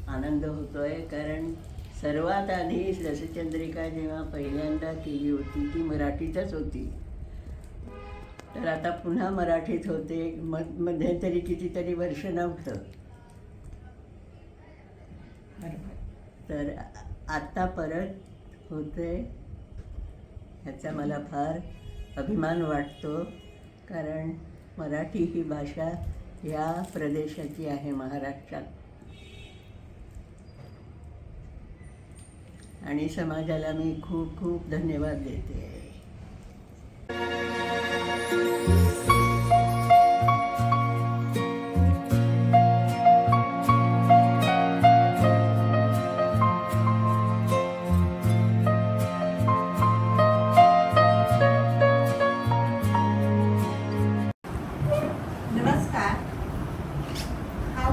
आनंद होतोय, कारण सर्वात आधी रसचंद्रिका जेव्हा पहिल्यांदा केली होती ती मराठीतच होती. तर आता पुन्हा मराठीत होते. मध्यंतरी कितीतरी वर्ष नव्हतं. तर आत्ता परत होते, ह्याचा मला फार अभिमान वाटतो. कारण मराठी ही भाषा या प्रदेशाची आहे, महाराष्ट्रात. आणि समाजाला मी खूप खूप धन्यवाद देते. नमस्कार. हा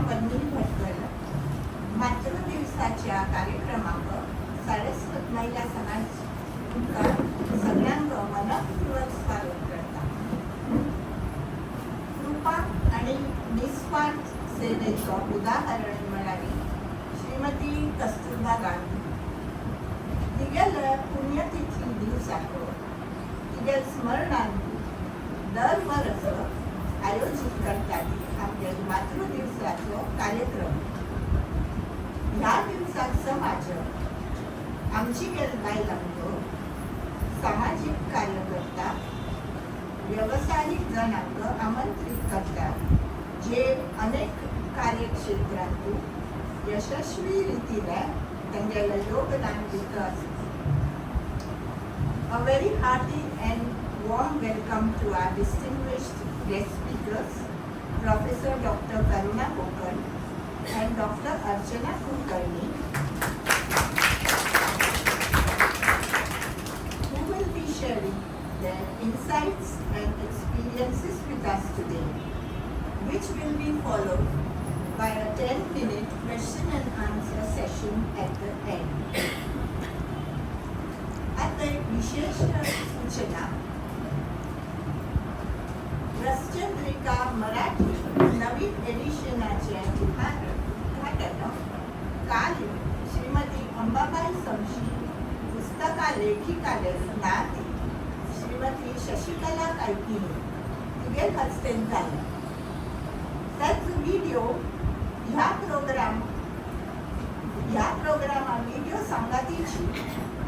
मातृ दिवसाच्या कार्यक्रमावर सारस्वत महिला समाज सगळ्यांक मनपूर्वक स्वागत करता. कृपा आणि निस्वार्थ सेवेचं उदाहरण म्हणावी श्रीमती कस्तुरबा गांधी. तिगेल पुण्यतिथी दिवसाक तिगेल स्मरणार्थ दर वर्ष आयोजित करतात आपल्या मातृ दिवसाचो कार्यक्रम. ह्या दिवसात समाज आमची बायलांचो सामाजिक कार्यकर्ता व्यावसायिक जणांक आमंत्रित करतात, जे अनेक कार्यक्षेत्रांतून यशस्वी रीतीने त्यांचे योगदान दित असतात. A very hearty and warm welcome to our distinguished guest speakers, Professor Dr. Karuna Gokarn and Dr. Archana Kulkarni, who will be sharing their insights and experiences with us today, which will be followed by a 10-minute question and answer session at the end. आता एक विशेष सूचना. रसचंद्रिका मराठी नवीन एडिशनाचे उद्घाटन काल श्रीमती अंबाबाई समशी पुस्तकालेखिकाले नाती श्रीमती शशिकला कायकिनी तिगे हस्तेन जाले. त्याच video ह्या प्रोग्रामा व्हिडिओ संगातीची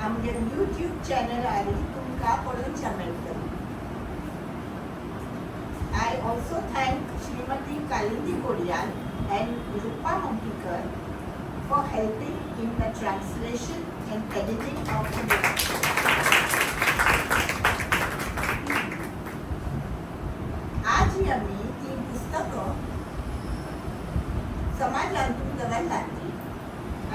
आमगे यूट्यूब चॅनलार तुमकां पळोवच्या मेळटली. I also thank Srimati Kalindi Kodial and Rupa Mompikar for helping in the translation and editing of the book. आज आम्ही ती पुस्तकं समाजांतून दवरलाती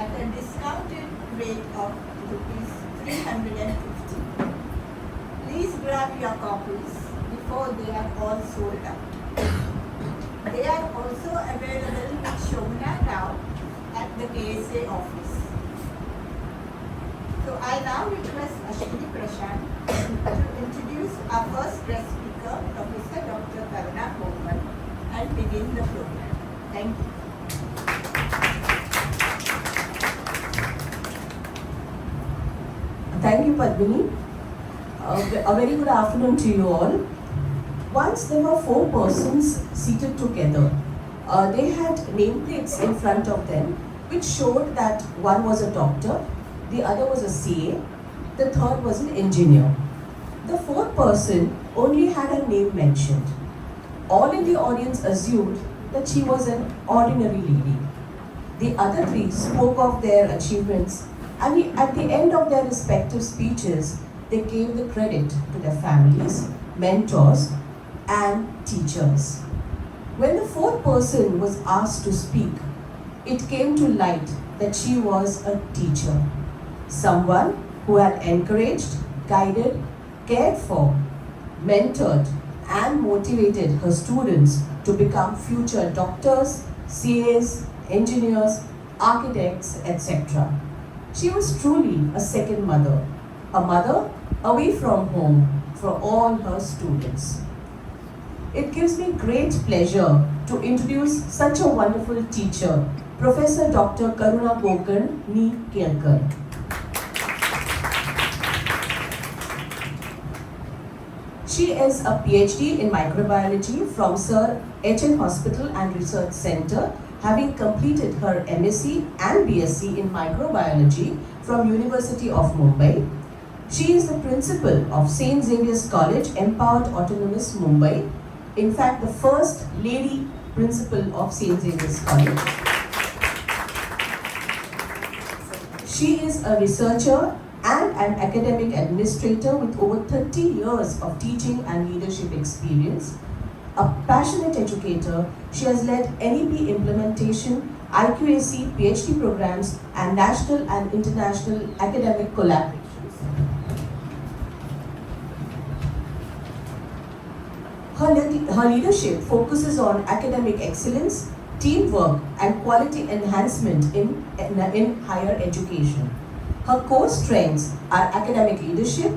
at a discounted rate of ₹350. grab your copies before they are all sold out. They are also available with Shobhana now at the KSA office. So I now request Ashwini Prashant to introduce our first guest speaker, Professor Dr. Karuna Gokarn, and begin the program. Thank you. Thank you, Padmini. A very good afternoon to you all. Once there were 4 persons seated together. They had nameplates in front of them which showed that one was a doctor, the other was a CA, the third was an engineer. The 4th person only had her name mentioned. All in the audience assumed that she was an ordinary lady. The other 3 spoke of their achievements, and at the end of their respective speeches, they gave the credit to their families, mentors, and teachers. When the 4th person was asked to speak, it came to light that she was a teacher, someone who had encouraged, guided, cared for, mentored, and motivated her students to become future doctors, CAs, engineers, architects, etc. She was truly a second mother, a mother away from home for all her students. It gives me great pleasure to introduce such a wonderful teacher, Professor Dr. Karuna Gokarn ni Kelkar. She is a PhD in microbiology from Sir H.N. Hospital and Research Center, having completed her MSc and BSc in microbiology from University of Mumbai. She is the principal of St. Xavier's College, Empowered Autonomous Mumbai. In fact, the first lady principal of St. Xavier's College. She is a researcher and an academic administrator with over 30 years of teaching and leadership experience. A passionate educator, she has led NEP implementation, IQAC PhD programs, and national and international academic collaborations. Her leadership focuses on academic excellence, teamwork, and quality enhancement in higher education. Her core strengths are academic leadership,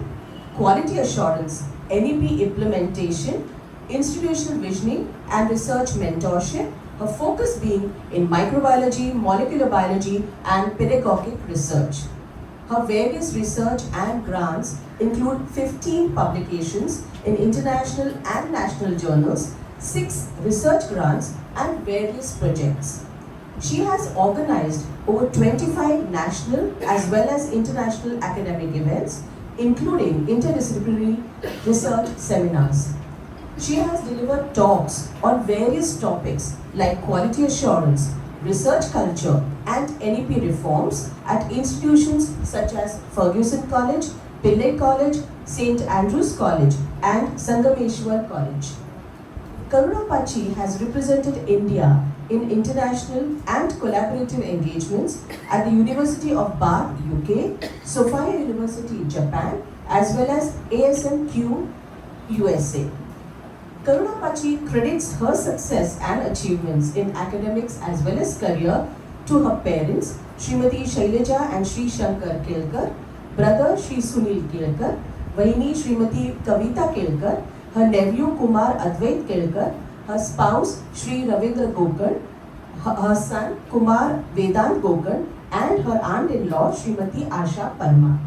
quality assurance, NEP implementation, institutional visioning, and research mentorship, her focus being in microbiology, molecular biology, and pedagogic research. Her various research and grants include 15 publications in international and national journals, 6 research grants, and various projects. She has organized over 25 national as well as international academic events, including interdisciplinary research seminars. She has delivered talks on various topics like quality assurance, research culture, and NEP reforms at institutions such as Fergusson College, Pillai College, St. Andrews College, and Sangameshwar College. Karuna Pachi has represented India in international and collaborative engagements at the University of Bath, UK, Sophia University, Japan, as well as ASMQ, USA. Karuna Pachi credits her success and achievements in academics as well as career to her parents, Srimati Shailaja and Sri Shankar Kelkar, brother Sri Sunil Kelkar, Vahini Srimati Kavita Kelkar, her nephew Kumar Advait Kelkar, her spouse Sri Ravindra Gokarn, her son Kumar Vedant Gokarn, and her aunt-in-law Srimati Asha Parma.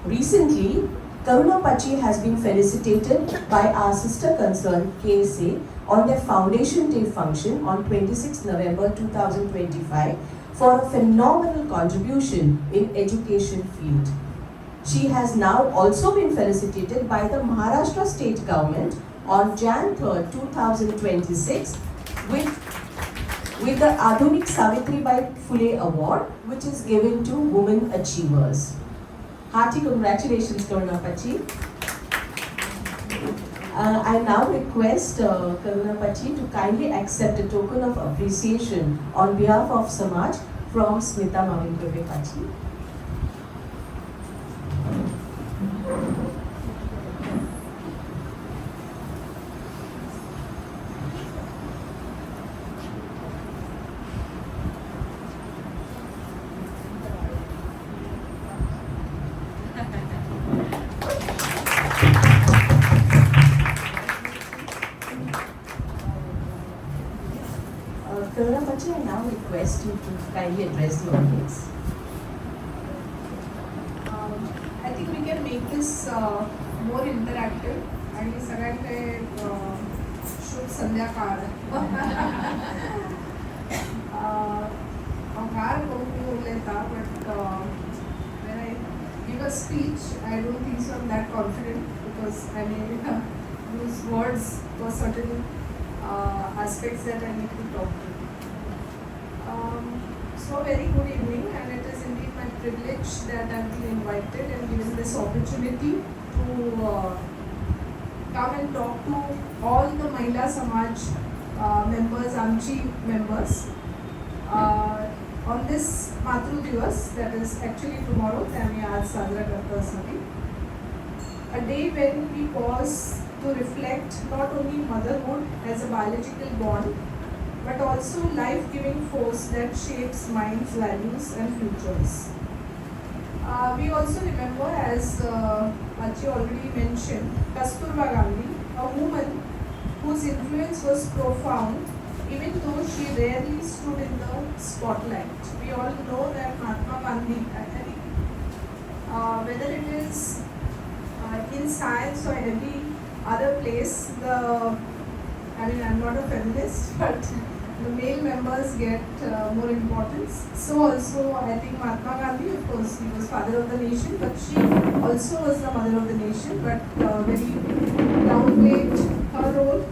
Recently, Karuna Pachi has been felicitated by our sister concern KSA on their Foundation Day function on 26 November 2025 for a phenomenal contribution in education field. She has now also been felicitated by the Maharashtra State Government on Jan 3rd, 2026 with the Adhunik Savitri Bai Phule Award, which is given to women achievers. Hearty congratulations, Karuna Pachi. I now request Karuna Pachi to kindly accept a token of appreciation on behalf of Samaj from Smita Mavinkurve Pachi. Karuna Pachi, I now request you to kindly address the audience. I think we can make this more interactive आणि सगळ्यांकडे शुभ संध्याकाळ फार कमी उरलेता but when I give a speech I don't think so I'm that confident because I may use words for certain aspects that I need to talk to. So very good evening, and it is indeed my privilege that I've been invited and given this opportunity to come and talk to all the Mahila Samaj members, Amchi members on this Matru Diwas, that is actually tomorrow, त्यामुळे आज साजरा करतो असं. A day when we pause to reflect not only motherhood as a biological bond, but also life-giving force that shapes minds, values and futures. We also remember, as Achi already mentioned, Kasturba Gandhi, a woman whose influence was profound even though she rarely stood in the spotlight. We all know that Mahatma Gandhi, I think, whether it is in science or every other place, I'm not a feminist, but the male members get more importance. So also I think Mahatma Gandhi, of course, he was father of the nation, but she also was the mother of the nation, but very downplayed her role.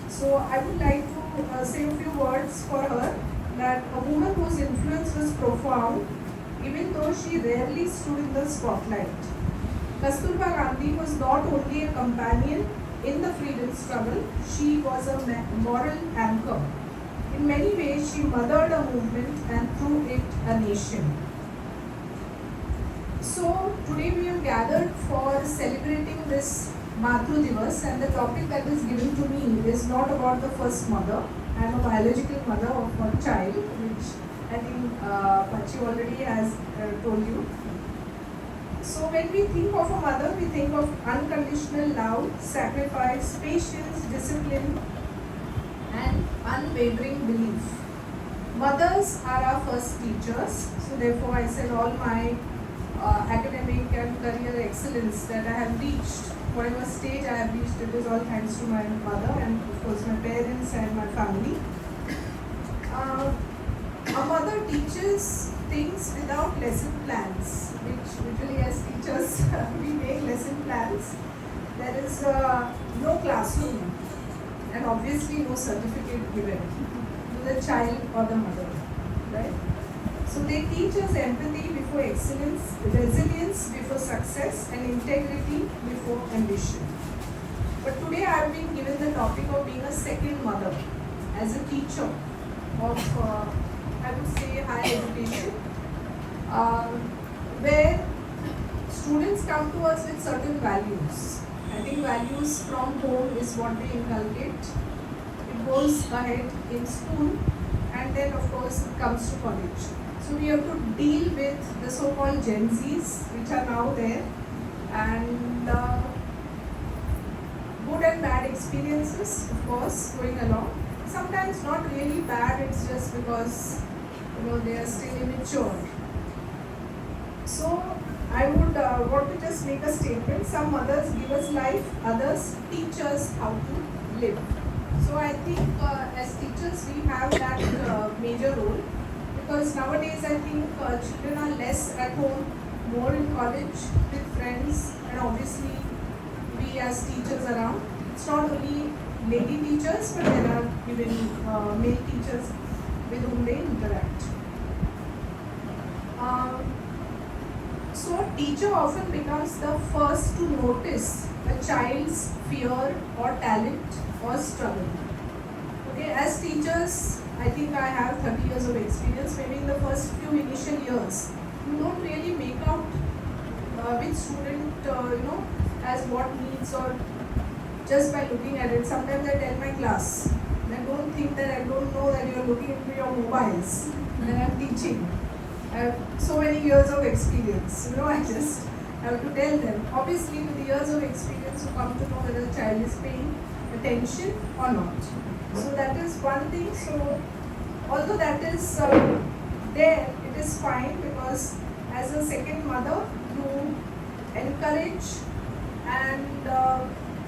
So I would like to say a few words for her, that a woman whose influence was profound, even though she rarely stood in the spotlight. Kasturba Gandhi was not only a companion in the freedom struggle, she was a moral anchor. In many ways, she mothered a movement and through it a nation. So today we are gathered for celebrating this Matru Diwas, and the topic that is given to me is not about the first mother. I am a biological mother of a child, which I think Pachi already has told you. So when we think of a mother, we think of unconditional love, sacrifice, patience, discipline, and unwavering belief. Mothers are our first teachers, so therefore I said all my academic and career excellence that I have reached, whatever stage I have reached, it is all thanks to my mother and of course my parents and my family. A mother teaches things without lesson plans, which usually as teachers we make lesson plans. There is no classroom and obviously no certificate given to the child or the mother, right? So they teach us empathy before excellence, resilience before success, and integrity before ambition. But today I have been given the topic of being a second mother as a teacher of, I would say, higher education, where students come to us with certain values. I think values from home is what they inculcate. It goes ahead in school and then of course it comes to college. So we have to deal with the so-called Gen Zs which are now there, and good and bad experiences of course going along. Sometimes not really bad, it's just because they are still immature. So I would want to just make a statement. Some mothers give us life, others teach us how to live. So I think as teachers we have that major role, because nowadays I think children are less at home, more in college with friends, and obviously we as teachers around. It's not only lady teachers, but there are even male teachers with whom they interact. So a teacher often becomes the first to notice a child's fear or talent or struggle. Okay, as teachers, I think I have 30 years of experience. Maybe in the first few initial years, you don't really make out which student, has what needs, or just by looking at it. Sometimes I tell my class, I don't think that I don't know that you're looking into your mobiles when I'm teaching. I have so many years of experience, I just have to tell them. Obviously, with the years of experience, you come to know whether the child is paying attention or not. So that is one thing. So although that is there, it is fine, because as a second mother, you encourage and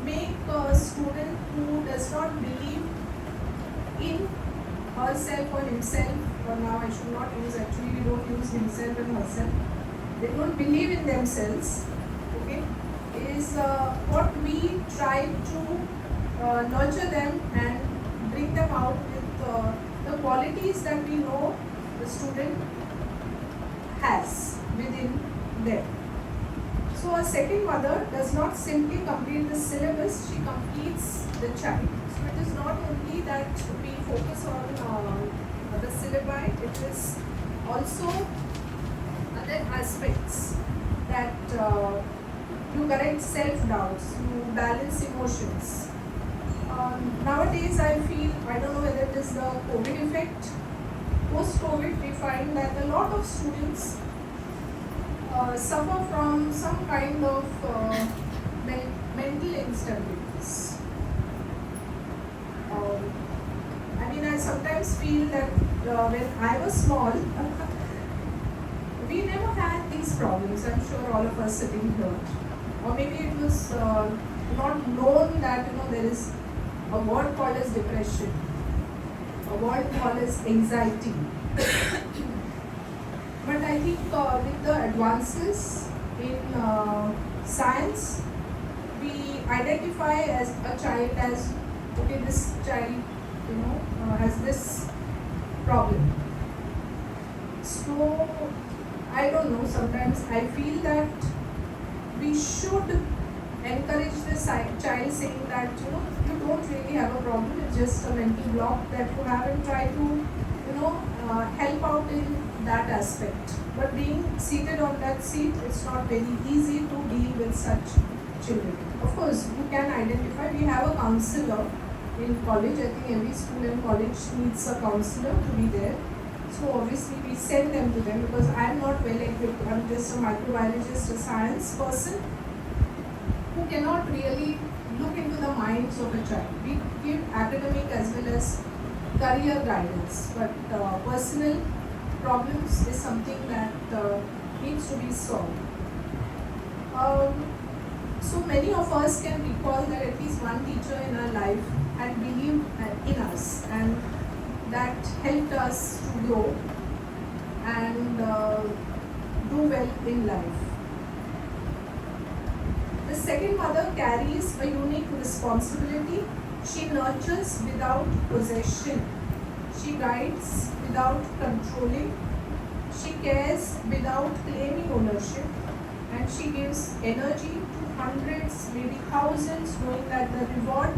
make a student who does not believe in herself or himself, or now I should not use, actually we don't use himself and herself, they don't believe in themselves, okay, is what we try to nurture them and bring them out with the qualities that we know the student has within them. So a second mother does not simply complete the syllabus, she completes the child. So it is not only that we focus on the syllabi, it is also other aspects that you correct self-doubts, you balance emotions. Nowadays I feel, I don't know whether it is the COVID effect, post-COVID we find that a lot of students suffer from some kind of mental instabilities. I sometimes feel that when I was small, we never had these problems. I'm sure all of us sitting here. Or maybe it was not known that there is a word called as depression, a word called as anxiety. But I think with the advances in science, we identify as a child as, okay, this child, has this problem. So, I don't know, sometimes I feel that we should encourage the child, saying that, you don't really have a problem, it's just a mental block that you have, and try to, help out in that aspect. But being seated on that seat, it's not very easy to deal with such children. Of course, you can identify, we have a counselor in college. I think every school and college needs a counselor to be there. So obviously we send them to them, because I am not well equipped. I'm just a microbiologist, a science person who cannot really look into the minds of a child. We give academic as well as career guidance, but personal problems is something that needs to be solved. So many of us can recall that at least one teacher in our life had believed in us, and that helped us to grow and do well in life. The second mother carries a unique responsibility. She nurtures without possession. She guides without controlling. She cares without claiming ownership. And she gives energy to hundreds, maybe thousands, knowing that the reward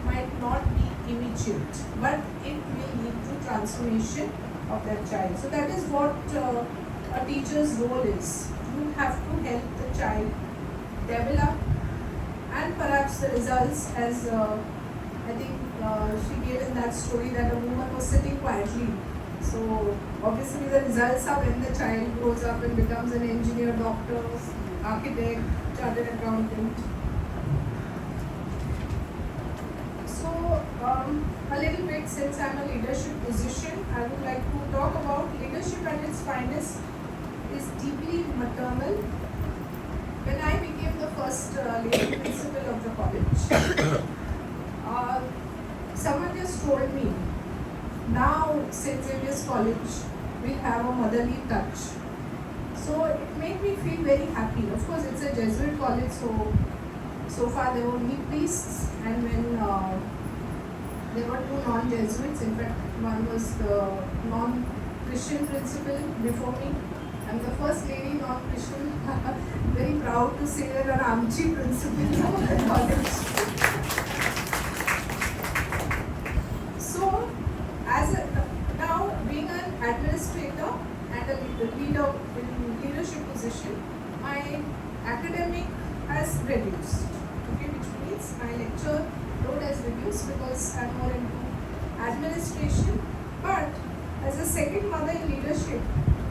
might not be immediate, but it will lead to transformation of that child. So that is what a teacher's role is. You have to help the child develop, and perhaps the results, as I think she gave in that story that a woman was sitting quietly. So obviously the results are when the child grows up and becomes an engineer, doctor, architect, chartered accountant. So a little bit, since I'm a leadership position, I would like to talk about leadership at its finest is deeply maternal. When I became the first lady principal of the college, someone just told me, now St. Xavier's College will have a motherly touch. So it made me feel very happy. Of course, it's a Jesuit college, so far there were only priests, and when there were two non-Jesuits, in fact one was the non-Christian principal before me. I'm the first lady non-Christian. Very proud to say that an Amchi principal of the college. So, now being an administrator and a leader in leadership position, my academic has reduced. Okay, which means my lecture load has reduced because I'm more into administration. But as a second mother in leadership,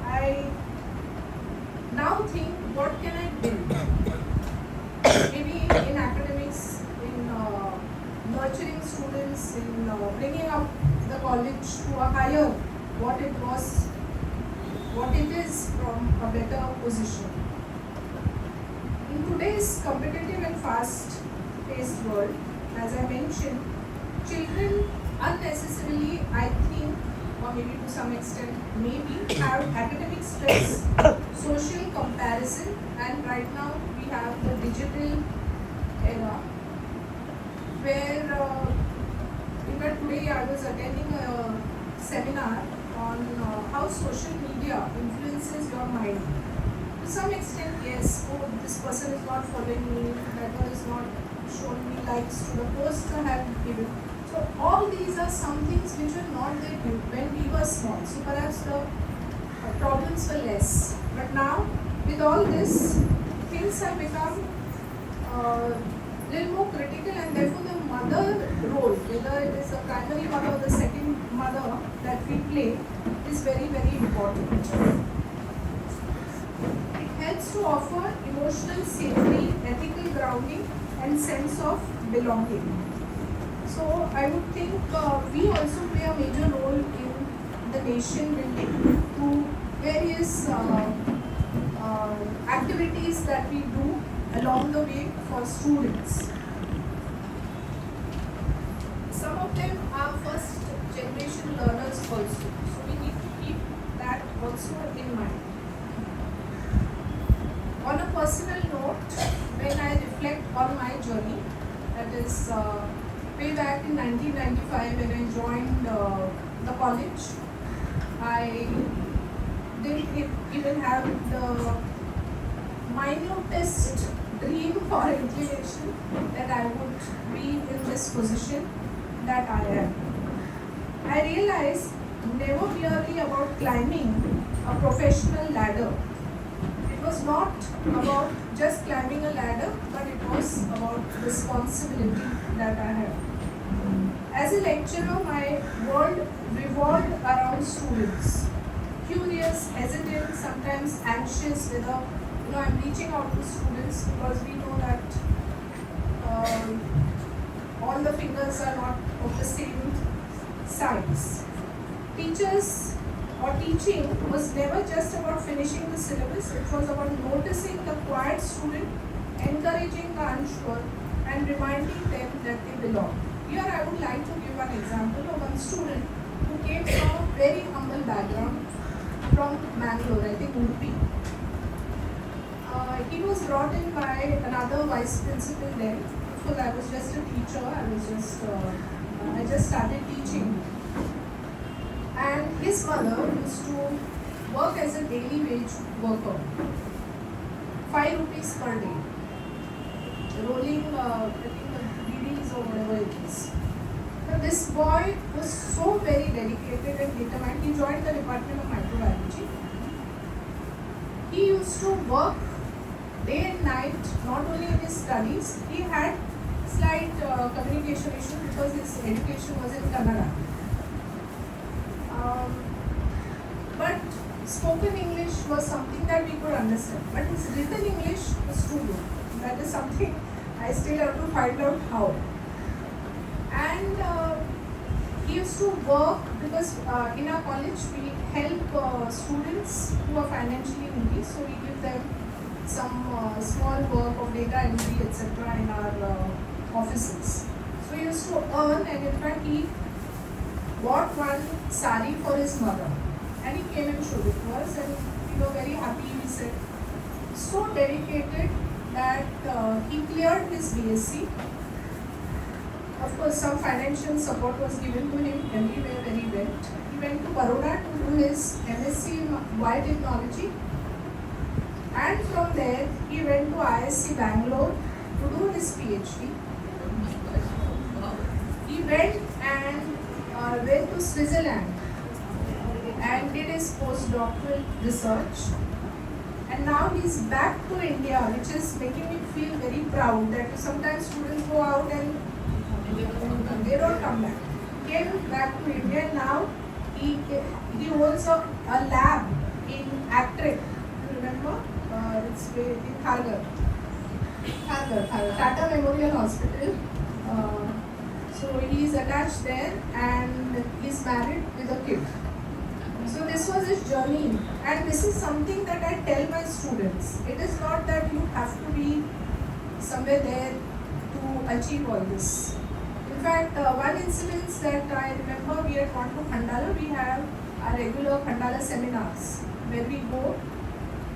I now think, what can I build? Maybe in academics, in nurturing students, in bringing up the college to a higher what it is from a better position. In today's competitive and fast-paced world, as I mentioned, children unnecessarily, I think, or maybe to some extent, maybe have academic stress, social comparison, and right now we have the digital era where, in fact, today I was attending a seminar on how social media influences your mind. To some extent, yes, oh, this person is not following me, that one is not showing me likes to the post I have given. So all these are some things which were not there when we were small. So perhaps the problems were less. But now, with all this, things have become little more critical, and therefore the mother role, whether it is the primary mother or the second mother that we play, is very, very important. It helps to offer emotional safety, ethical grounding, and sense of belonging. So I would think we also play a major role in the nation building through various activities that we do along the way for students. Some of them are first generation learners also, so we need to keep that also in mind. On a personal note, when I reflect on my journey, that is way back in 1995 when I joined the college, I didn't even have the minutest dream or inclination that I would be in this position that I am. I realized never merely about climbing a professional ladder. It was not about just climbing a ladder, but it was about responsibility that I have. As a lecturer, my world revolved around students. Curious, hesitant, sometimes anxious whether I'm reaching out to students, because we know that all the fingers are not of the same size. Teachers or teaching was never just about finishing the syllabus, it was about noticing the quiet student, encouraging the unsure, and reminding them that they belong. Here I would like to give an example of one student who came from a very humble background from Mangalore, I think Udupi. He was brought in by another vice principal then. Of course, I was just a teacher. I just started teaching. And his mother used to work as a daily wage worker, 5 rupees per day, rolling, I think the BDs or whatever it is. Now, this boy was so very dedicated and determined. He joined the Department of Microbiology. He used to work day and night, not only in his studies. He had slight communication issue because his education was in Kannada. But spoken English was something that we could understand. But his written English was too good. That is something I still have to find out how. And he used to work because in our college we help students who are financially needy. So we give them some small work of data entry, etc. in our offices. So he used to earn, and in fact he bought one sari for his mother. And he came and showed it to us, and we were very happy. We said, so dedicated that he cleared his BSc. Of course, some financial support was given to him everywhere where he went. He went to Karuna to do his MSc in biotechnology. And from there, he went to ISC Bangalore to do his PhD. He went and went to Switzerland and did his postdoctoral research. and now he's back to India, which is making me feel very proud that sometimes students go out and they don't come back. Came back to India and now he owns a lab in Actric. You remember? It's in Thargar, Tata Memorial Hospital. So he is attached there and he's married with a kid. So this was his journey, and this is something that I tell my students. It is not that you have to be somewhere there to achieve all this. In fact, one incident that I remember, we had gone to Khandala. We have our regular Khandala seminars where we go,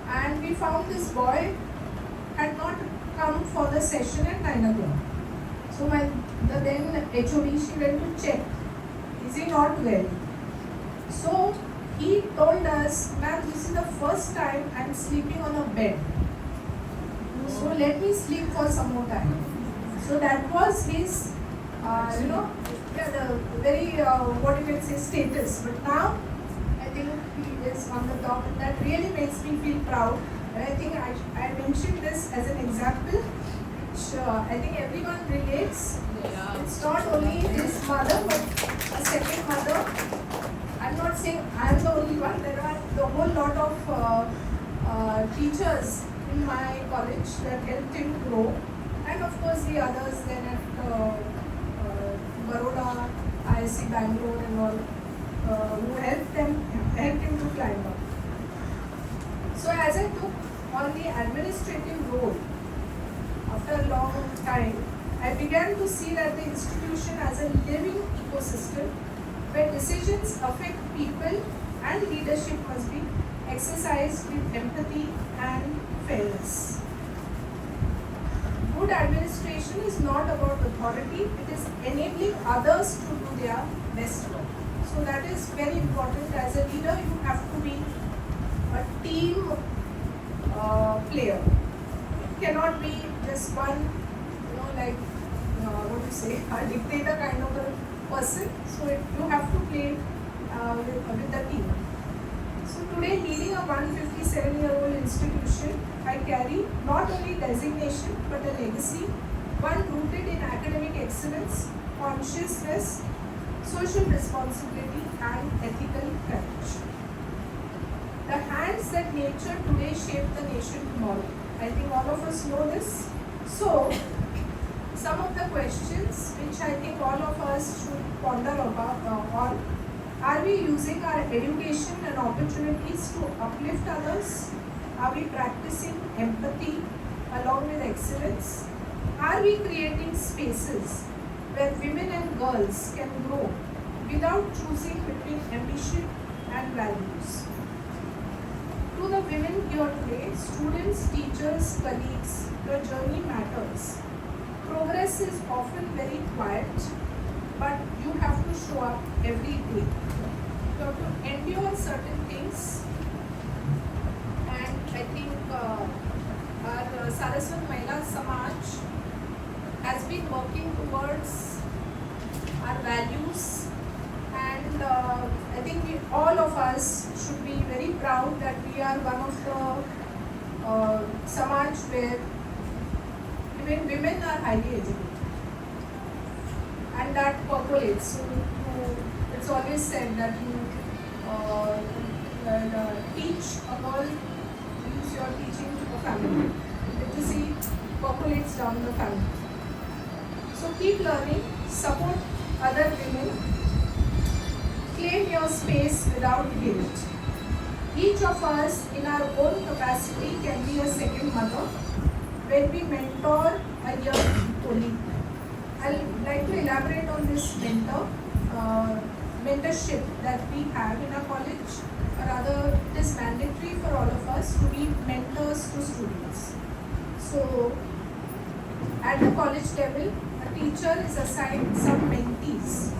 and we found this boy had not come for the session at 9 o'clock. So the then HOD, she went to check, is he not well? So he told us, ma'am, this is the first time I am sleeping on a bed. So let me sleep for some more time. So that was his, the very, what you can say, status. But now, I think he is on the top, and that really makes me feel proud. And I think I mentioned this as an example. Sure, I think everyone relates. Yeah. It's not only his mother, but a second mother. I'm not saying I'm the only one. There are the whole lot of teachers in my college that helped him grow, and of course the others then at Baroda, ISC Bangalore and all, who helped him to climb up. So as I took on the administrative role, after a long time, I began to see that the institution as a living ecosystem where decisions affect people and leadership must be exercised with empathy and fairness. Good administration is not about authority, it is enabling others to do their best work. So that is very important. As a leader, you have to be a team player. It cannot be just one, a dictator kind of a person. So you have to play with the team. So today, leading a 157-year-old institution, I carry not only designation but a legacy, one rooted in academic excellence, consciousness, social responsibility, and ethical courage. The hands that nature today shape the nation tomorrow. I think all of us know this. So, some of the questions which I think all of us should ponder on: are we using our education and opportunities to uplift others? Are we practicing empathy along with excellence? Are we creating spaces where women and girls can grow without choosing between ambition and values? To the women here today, students, teachers, colleagues, your journey matters. Progress is often very quiet, but you have to show up every day. You have to endure certain things, and I think our Saraswat Mahila Samaj has been working towards our values, and I think all of us should be very proud that we are one of the Samaj where even women are highly educated, and that percolates. So it's always said that you teach a girl, use your teaching to the family. Literacy percolates down the family. So keep learning, support other women, claim your space without guilt. Each of us in our own capacity can be a second mother when we mentor a young colleague. I'd like to elaborate on this mentorship that we have in our college. Or rather, it is mandatory for all of us to be mentors to students. So, at the college level, a teacher is assigned some mentees.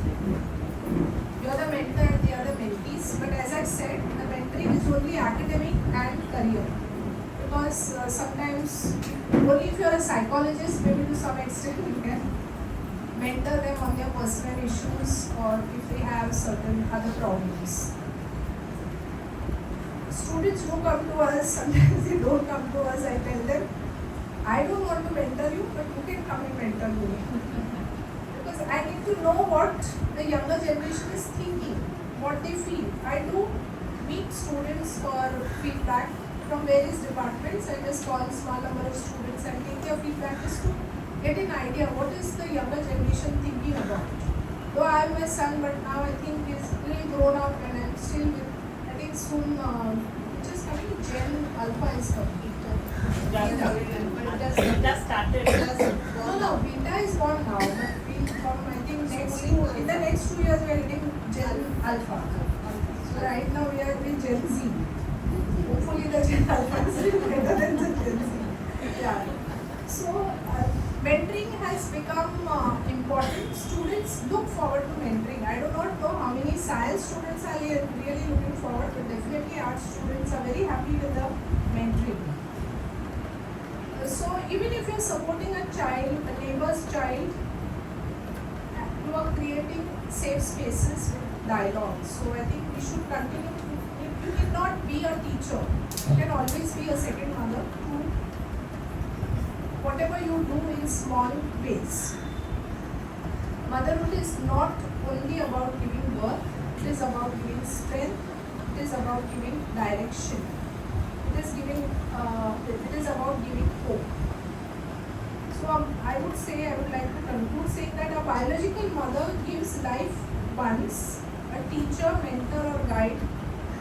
You are the mentor and they are the mentees. But as I said, the mentoring is only academic and career. Because sometimes, only if you are a psychologist, maybe to some extent you can mentor them on their personal issues or if they have certain other problems. students do come to us, sometimes they don't come to us. I tell them, I don't want to mentor you, but you can come and mentor me. Because I need to know what the younger generation is thinking, what they feel. I do meet students for feedback from various departments. I just call a small number of students and take their feedback just to get an idea what is the younger generation thinking about. Though I am my son, but now I think he's really grown up and I'm still with, I think soon, just coming Gen Alpha is coming. Just started. No, Beta is gone now, but we from I think in the next 2 years we are getting Gen Alpha. So right now we are with Gen Z. Hopefully the Gen Alpha is better than the Gen Z. Yeah. So mentoring has become important. Students look forward to mentoring. I do not know how many science students are really looking forward, but definitely art students are very happy with the mentoring. So even if you are supporting a child, a neighbor's child, you are creating safe spaces with dialogue. So I think we should continue. You cannot be a teacher. You can always be a second mother to whatever you do in small ways. Motherhood is not only about giving birth. It is about giving strength. It is about giving direction. It is about giving hope. So I would like to conclude saying that a biological mother gives life once, a teacher, mentor or guide.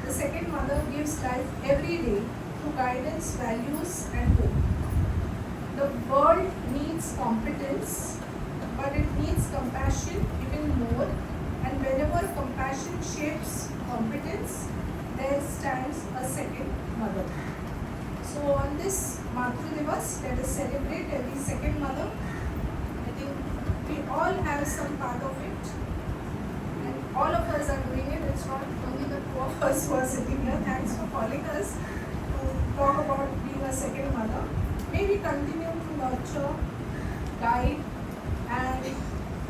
The second mother gives life every day through guidance, values and hope. The world needs competence, but it needs compassion even more. And whenever compassion shapes competence, there stands a second mother. So on this Matru Diwas, let us celebrate every second mother. I think we all have some part of it, and all of us are doing it. It's not only the two of us who are sitting here. Thanks for calling us to talk about being a second mother. May we continue to nurture, guide, and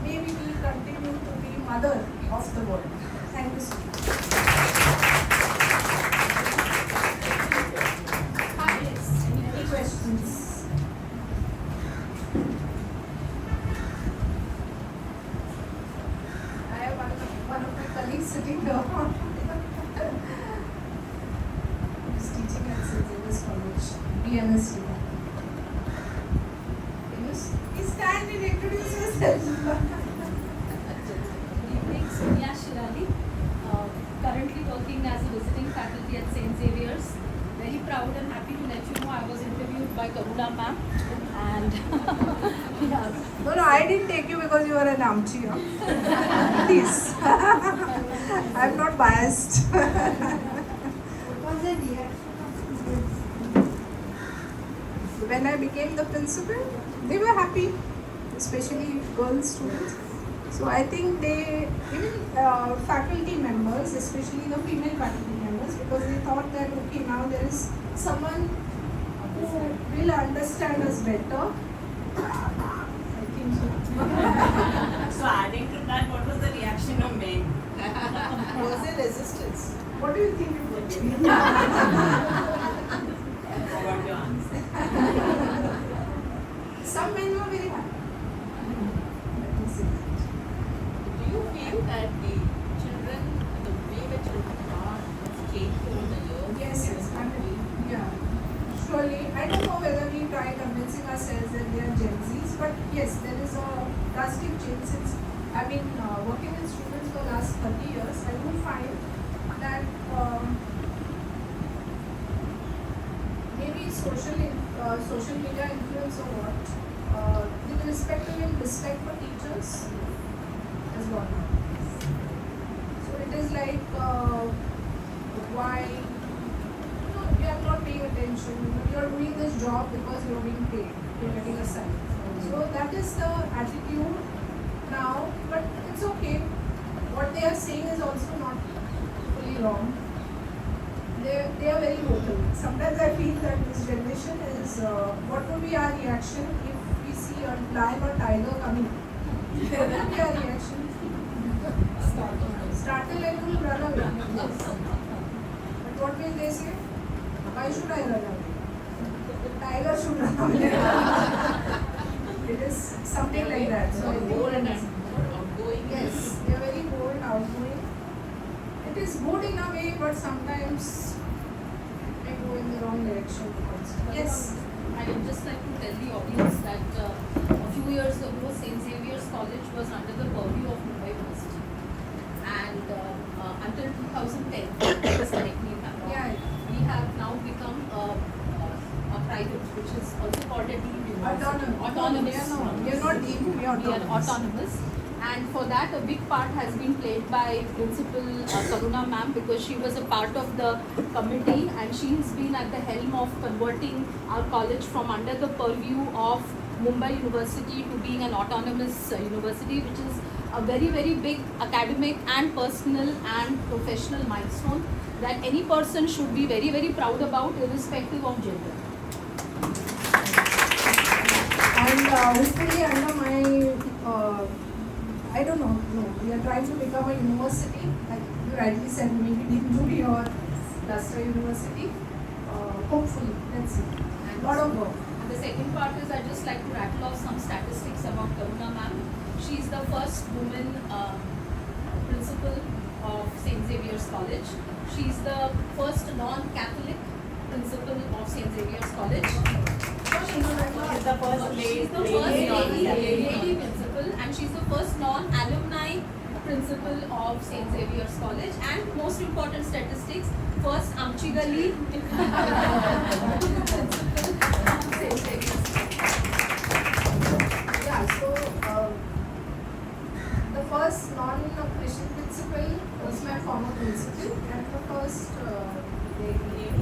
may we continue to be mother of the world. Thank you so much. Any questions? I have one of my colleagues sitting here. He's teaching at St. Xavier's College, BMS department. Please stand and introduce yourself. Currently working as a visiting faculty at St. Xavier's. Very proud and happy to let you know I was interviewed by Karuna ma'am and yeah. No, I didn't take you because you are an Amchi. Please. I'm not biased. When I became the principal, they were happy, especially girl students. So I think they, even faculty members, especially the female faculty members, because they thought that okay, now there is someone who will understand us better. I think so. So adding to that, what was the reaction of men? Was there resistance? What do you think it would be? Forgot your answer. Some men were very happy. Let me say that. Do you feel that the children, the way the children are, has changed over the years? Yes, yeah. Surely, I don't know whether we try convincing ourselves that they are Gen Zs, but yes, there is a drastic change since I've been working with students for the last 30 years. I do find that maybe social media influence or what, with respect for teachers has gone up. So it is like, why, you are not paying attention, you are doing this job because you are being paid, you are getting a salary. So that is the attitude now, but it's okay. What they are saying is also not fully wrong. They are very vocal. Sometimes I feel that this generation is, what would be our reaction if we see a lion or tiger coming? What would be our reaction? Startle and will run away. But what will they say? Why should I run away? The tiger should run away. It is something like that. So I think Bold and more outgoing. yes, they are very bold, outgoing. It is good in a way, but sometimes it may go in the wrong direction also. Yes. I would just like to tell the audience that a few years ago, St. Xavier's College was under the purview of Mumbai University. And until 2010, just correct me if I'm wrong, Yeah. we have now become a private, which is also called a deemed university. Autonomous. Autonomous. We are not deemed, we are We are autonomous. autonomous. And for that, a big part has been played by Principal Karuna ma'am, because she was a part of the committee and she has been at the helm of converting our college from under the purview of Mumbai University to being an autonomous university, which is a very, very big academic and personal and professional milestone that any person should be very, very proud about, irrespective of gender. And hopefully under my, I don't know, no, we are trying to become a university, like you rightly said, maybe Deepjuri or Cluster University. Hopefully, let's see. And Lot of work. And the second part is I'd just like to rattle off some statistics about Karuna ma'am. She is the first woman principal of St. Xavier's College. She is the first non-Catholic principal of St. Xavier's College. She's the first lady principal, and she's the first non-alumni principal of St. Xavier's College. And most important statistics, first Anjali Yeah, so the first non-Christian principal was my former principal, and the first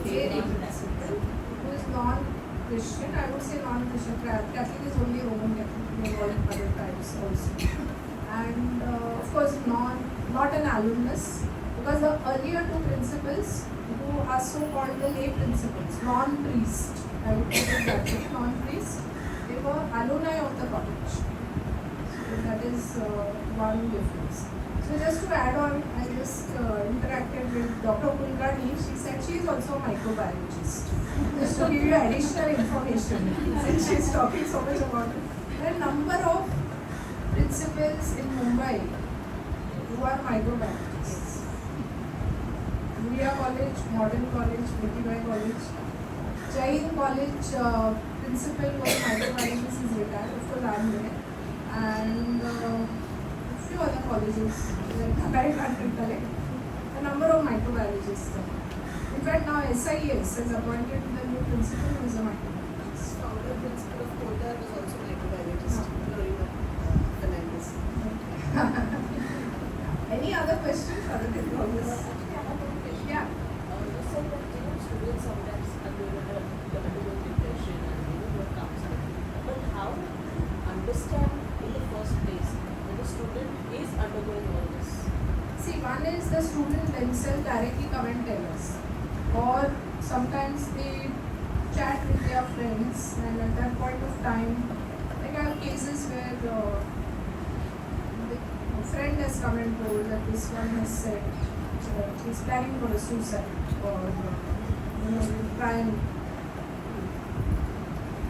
lady principal who is non-Christian. I would say non-Christian. Catholic is only Roman Catholic. We have all other types also. And of course, not an alumnus, because the earlier two principals who are so-called the lay principals, non-priest, I would put it that way, non-priest, they were alumni of the college. So that is one difference. So just to add on, I just interacted with Dr. Kulkarni. She said she is also a microbiologist. Just to give you additional information, since she is talking so much about it. There are a number of principals in Mumbai who are microbiologists. India College, Modern College, Pratibai College, Jain College principal was microbiologist, is retired. Of course, I am there. And a few other colleges, like I can't recollect. A number of microbiologists. In fact, now SIS has appointed the new principal who is a microbiologist. Founder principal of Patkar was also microbiologist. Fernandez. Any other questions other than all this? Yeah. You said that students sometimes undergo depression and what comes up. But how understand in the first place that the student is undergoing all this? See, one is the student themselves directly come and tell us. Or sometimes they chat with their friends, and at that point of time, like I have cases where the friend has come and told that this one has said he's planning for a suicide, or will try and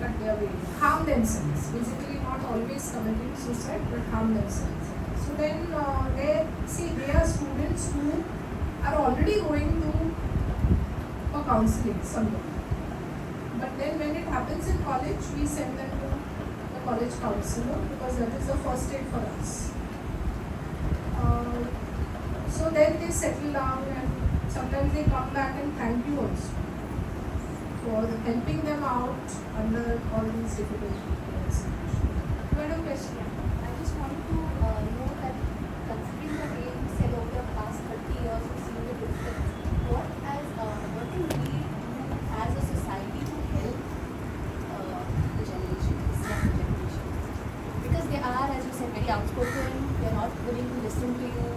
cut their way, harm themselves. Basically, not always committing suicide, but harm themselves. So then they are students who are already going to for counseling somewhere. But then when it happens in college, we send them to the college counselor, because that is the first aid for us. So then they settle down, and sometimes they come back and thank you also for helping them out under all these difficulties. You had a question? I just wanted to know that considering the way you said over the past 30 years we've seen the difference, what can we do as a society to help the generation, this younger generation? Because they are, as you said, very outspoken, they're not willing to listen to you.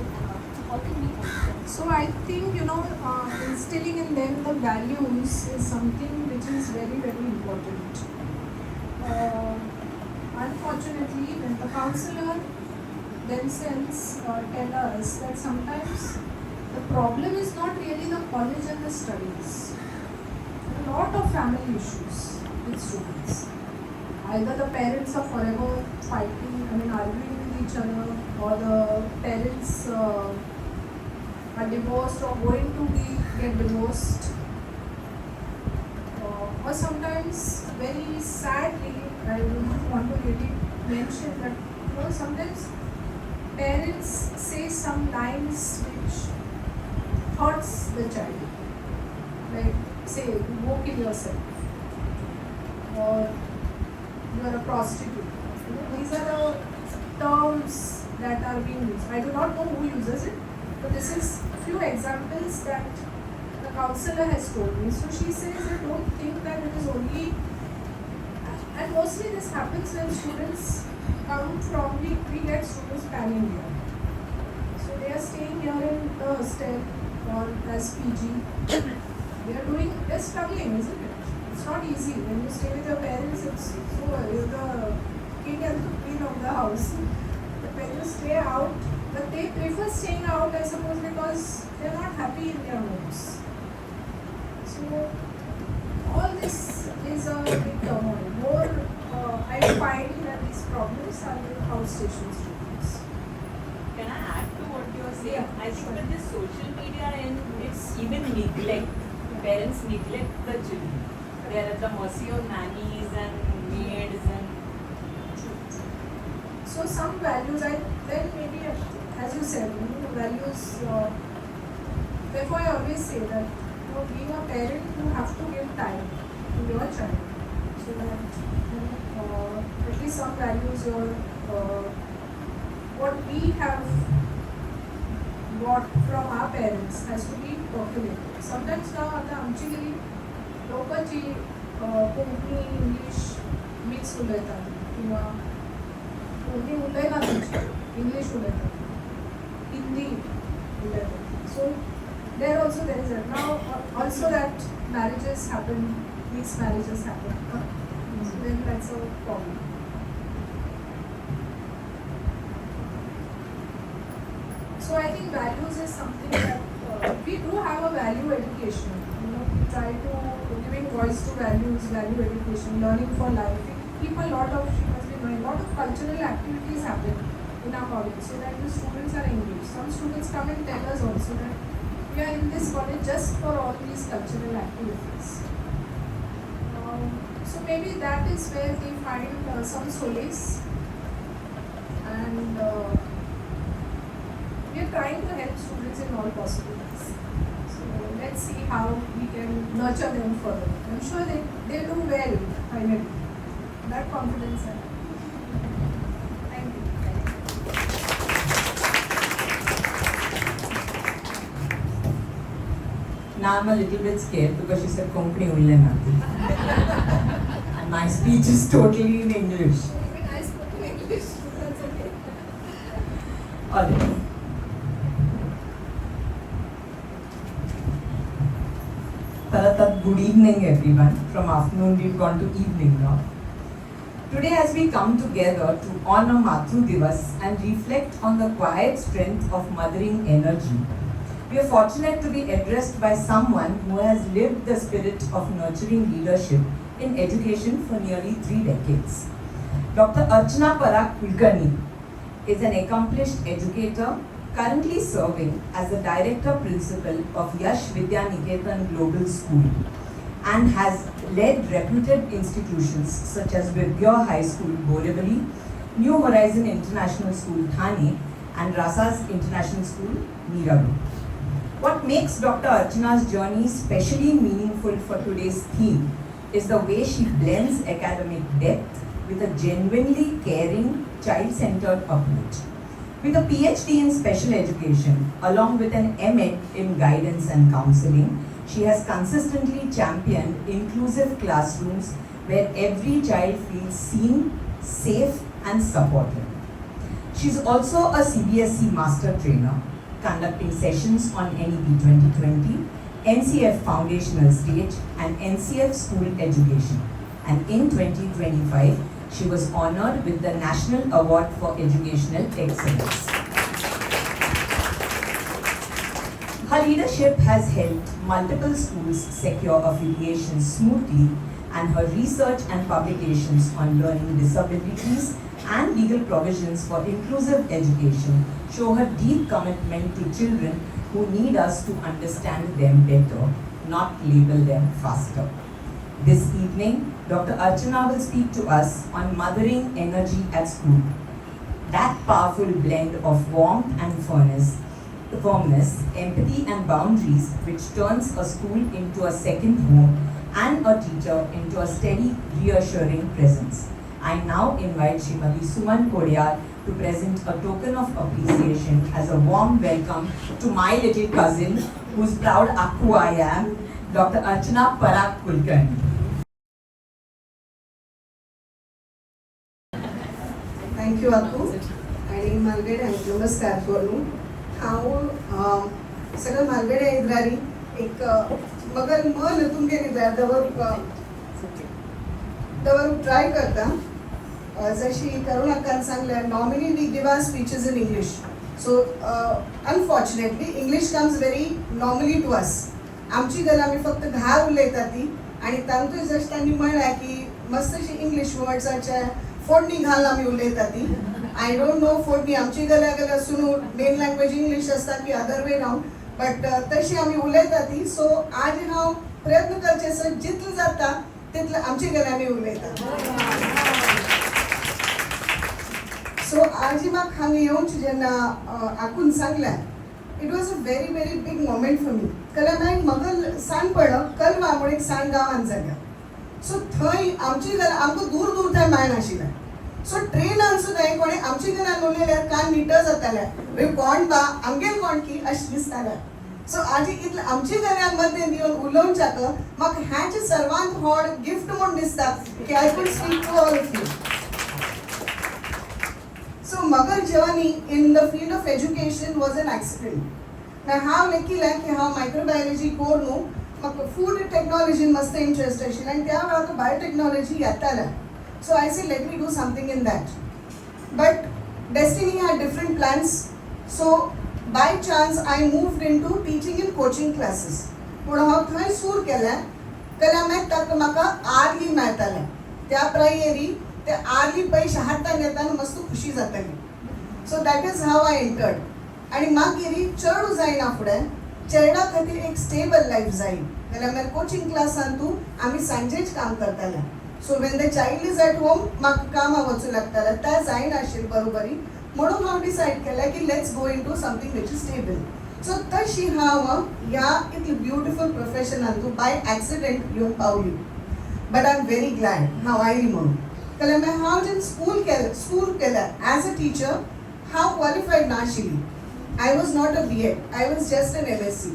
So how can we help them? So I think, instilling in them the values is something which is very, very important. Unfortunately, when the counselor themselves tell us that sometimes the problem is not really the college and the studies. There are a lot of family issues with students. Either the parents are forever fighting, arguing with each other, or the parents are divorced or going to get divorced. Or sometimes, very sadly, I don't want to really mention that sometimes parents say some lines which hurts the child. Like, say, go kill yourself, or you are a prostitute. These are the terms that are being used. I do not know who uses it, but this is few examples that the counselor has told me. So she says, I don't think that it is only, and mostly this happens when students come from, we get students pan-India. So they are staying here in the hostel or as PG. They're struggling, isn't it? It's not easy. When you stay with your parents, it's so, you're the king and the queen of the house. But when you stay out, but they prefer staying out, I suppose, because they're not happy in their homes. So all this is a big turmoil. More, I find that these problems are with house station students. Can I add to what you are saying? Yeah, I think sure. with this social media and it's even neglect. Parents neglect the children. They are at the mercy of nannies and maids and. So some values, then maybe, as you said, values, therefore I always say that being a parent, you have to give time to your child. So that at least some values, what we have got from our parents has to be documented. Sometimes now आता आमची घरी लोकांची Konkani English mix उलयतात किंवा Konkani उलयनात English उलयतात हिंदी उलयतात. So there also there is that. Now also that marriages happen, mixed marriages happen. So then that's a problem. So I think values is something that we do have a value education. We try to giving voice to values, value education, learning for life. We keep a lot of cultural activities happen in our college so that the students are engaged. Some students come and tell us also that we are in this college just for all these cultural activities. So maybe that is where they find some solace, and we are trying to help students in all possible ways. So let's see how we can nurture them further. I'm sure they do well finally. That confidence I have. Thank you. Now I'm a little bit scared because she said Konkani Ullenati. And my speech is totally in English. Even I spoke in English, that's okay. Alright. Good evening everyone. From afternoon we've gone to evening now. Today as we come together to honor Matru Diwas and reflect on the quiet strength of mothering energy, we are fortunate to be addressed by someone who has lived the spirit of nurturing leadership in education for nearly 3 decades. Dr. Archana Kulkarni is an accomplished educator currently serving as the Director Principal of Yash Vidya Niketan Global School and has led reputed institutions such as Vidya High School, Borivali, New Horizon International School, Thane, and Rasas International School, Mirabu. What makes Dr. Archana's journey especially meaningful for today's theme is the way she blends academic depth with a genuinely caring, child-centered approach. With a PhD in special education, along with an M.Ed in guidance and counseling, she has consistently championed inclusive classrooms where every child feels seen, safe, and supported. She is also a CBSE master trainer, conducting sessions on NEP 2020, NCF Foundational Stage, and NCF School Education. And in 2025, she was honored with the National Award for Educational Excellence. Her leadership has helped multiple schools secure affiliations smoothly, and her research and publications on learning disabilities and legal provisions for inclusive education show her deep commitment to children who need us to understand them better, not label them faster. This evening, Dr. Archana will speak to us on mothering energy at school. That powerful blend of warmth and firmness, empathy and boundaries which turns a school into a second home and a teacher into a steady, reassuring presence. I now invite Srimati Suman Kodiyar to present a token of appreciation as a warm welcome to my little cousin, whose proud Akku I am, Dr. Archana Parak Kulkarni. Thank you, Akku. आणि मालगडे नमस्कार करून हांव सगळं मालगडे इद्रारी एक मगर मन तुमगे निदार दवर ट्राय करता जशी करुणाकान सांगल्यार normally we give our speeches in English so unfortunately English comes very normally to us आमची गल आमी फक्त घार उलयता ती आणि तांतूय जशें तांणी म्हणल्यार की मस्तशी इंग्लिश वर्ड्साचे फोडणी घालून आमी उलयता ती आय डोंट नो फोडणी आमची गल्या सुनू मेन लँग्वेज इंग्लिश आसता की अदर वे रावंड बट तशी आमी उलयता ती सो आज हांव प्रयत्न करचे सर जितलें जाता तितलें आमची गल्यानी उलयता सो आज म्हाका हांगा येवंच जेन्ना आकून सांगल्या it was a very very big moment for me कारण हांवें म्हाका सांडपण कलवा म्हणून एक सांड गांवांत जाल्या सो थंय आमची गला आमकां दूर दूर थंय मेळनाशिल्लें सो ट्रेनान सुद्दां कोणी आमची गलान उलयल्यार कान निटळ जाताले कोण बा आमगेर कोण की अशें दिसतालें सो आज इतलें आमची गल्यान मदें दिवन उलोवच्याक म्हाका ह्याचे सर्वांत व्हड गिफ्ट म्हूण दिसता की I could speak to all of you so म्हाका journey in the field of education was an accident हांव लेखिल्लें की हांव मायक्रोबायोलॉजी कोर न्हू म्हाका फूड टॅक्नॉलॉजीन मस्त इंट्रस्ट आशिल्लें आनी त्या वेळार बायोटेक्नॉलॉजी येतालें so I say let me do something in that but destiny had different plans so by chance I moved in to teaching in coaching classes पूण हांव थंय सूर केलें जाल्यार मागीर ताका म्हाका आर्ली मेळटालें त्या प्रायरी ते आर्ली पयशे हातान येताना मस्त खुशी जाताली so that is how I entered आनी मागीर चड जायना फुडें चेडा खातीर एक स्टेबल लायफ जाय जाल्यार मागीर कोचिंग क्लासान तूं आमी सांजेच काम करताले so when the child is at home म्हाका कामां वचूं लागतालें तें जायनाशिल्लें बरोबरी म्हणून हांव डिसायड केलें की let's go in to something which is stable so तशी हांव ह्या इतले ब्युटिफूल प्रोफेशनान तूं बाय एक्सिडेंट येवन पावली but I am very glad हांव आयली म्हणून जाल्यार मागीर हांव जेन्ना स्कूल केलें एज अ टिचर हांव क्वॉलिफायड नाशिल्ली I was not a B.Ed. I was just an MSc.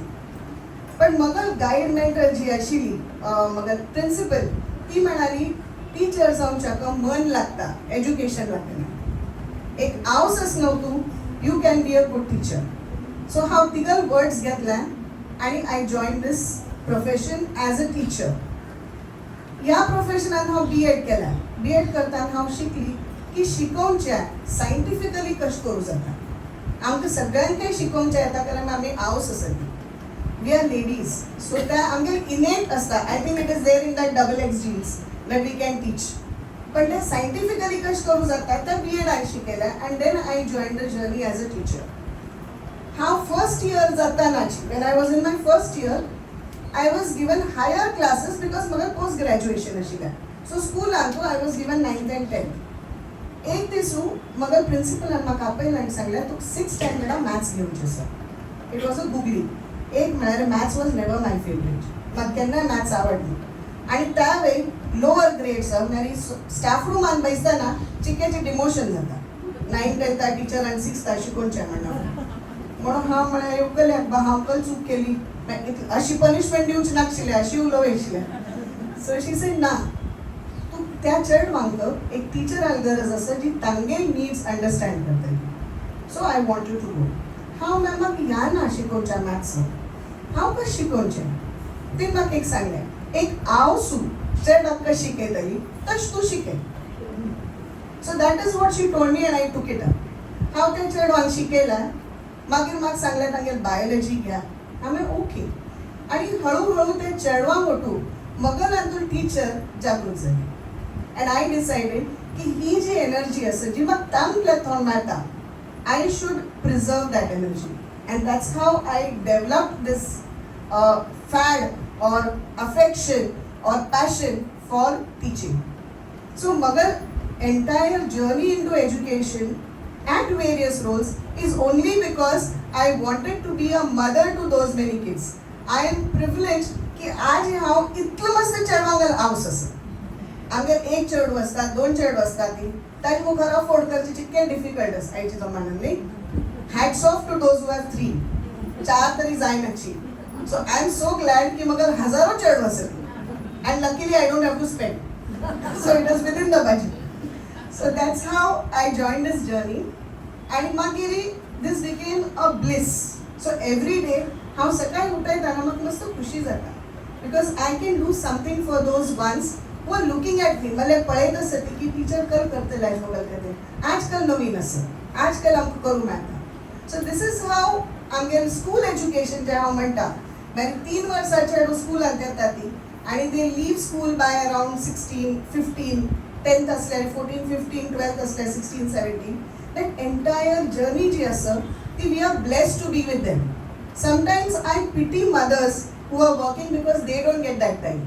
पण म्हाका गायड मेंटर जी आशिल्ली म्हाका प्रिंसिपल ती म्हणाली टीचर जावच्याक मन लागता एज्युकेशन लागना एक हावस आसलो तूं you can be a good teacher so हांव तिगल वर्ड्स घेतल्या आनी I join this profession as a teacher ह्या प्रोफेशनान हांव B.Ed केल्या B.Ed करतना हांव शिकली की शिकोवचें सायंटिफिकली कशें करूं जाता आमकां सगळ्यांक तें शिकोवचें येता कारण आमी हावस आसा ती वी आर लेडीज सो तें आमगे इनेट आसता I think it is there in that XX genes that we can teach पण तें सायंटिफिकली कशें करूं जाता तें B.Ed हांवें शिकयलें and then I join the journey as a teacher हांव फर्स्ट इयर जातानाची when I was in my first year I was given higher classes because म्हाका पोस्ट ग्रॅज्युएशन आशिल्लें सो स्कूलान I was given 9th and 10th एक दिसू म्हाका प्रिंसिपलान म्हाका आपयलें आनी सांगलें तुका 6th स्टँडर्डाक मॅथ्स घेवचें आसा इट वॉज अ गुगली एक म्हळ्यार maths was never my favourite म्हाका केन्नाय मॅथ्स आवडली आनी त्या वेळी लोअर ग्रेड्स म्हळ्यार स्टाफ रूमान बसतना चिकेचें डिमोशन जाता 9th 10th टिचरान 6th शिकोवचें म्हणून हांव म्हळ्यार येवकलें बा हांव कल चूक केली अशी पनिशमेंट दिवची नाशिल्लें अशी उलोवयशिल्लें सो शी सेड ना त्या चेडवांक एक टीचराक गरज आसा जी तांगे नीड्स अंडरस्टँड करतली so I want you to go हांव मॅम म्हाका ह्या ना शिकोवचें मॅथ्स हांव कशें शिकोवचें ती म्हाका एक सांगलें एक हांव सू चेडवाक कशें शिकयतली तशें तूं शिकय so that is what she told me and I took it up हांव त्या चेडवांक शिकयलें मागीर म्हाका सांगलें तांगेर बायोलॉजी घ्या आम्ही ओके. आणि हळूहळू ते चेडवा मोठू मगन आतून टीचर जागृत झाली. अँड आय डिसाइडेड की ही जी एनर्जी आसा जी म्हाका तांतल्यान मेळटा, I should preserve that energy, and that's how I developed this fad or affection or passion for teaching. So Magar entire journey into education at various roles is only because I wanted to be a mother to those many kids. I am privileged की आज हांव इतलो मस्त चेडवांगेर हावस आसा. आमगेर एक चेडूं आसता, दोन चेडूं आसता ती ताजे मुखार अफोर्ड करचें चितकें डिफिकल्ट आसा आयच्या जमान्यान न्ही. Hats off to those who have 3. 4 तरी जायनाची. सो आय एम सो ग्लॅड की म्हाका हजारो चेडूं आसा and luckily I don't have to spend. So it is within the budget. So that's how I joined this journey, and magiri this became a bliss. So every day how sakai utaytana म्हाका मस्त खुशी जाता because I can do something for those ones who are looking at me. मला पळयत आसता की teacher करते life mobile खातीर आजकाल नवीन आसा, आजकाल आमकां करूंक मेळटा. सो दिस इज हाव आमगेर स्कूल एज्युकेशन जें हांव म्हणटा. मागीर 3 वर्सां चेडूं स्कूलांत येता ती आनी they leave school by around 16, 15, 10th असल्यार 14, 15, 12th असल्यार 16, 17. That entire journey जी आसा ती we are blessed to be with them. Sometimes I pity mothers who are working because they don't get that time.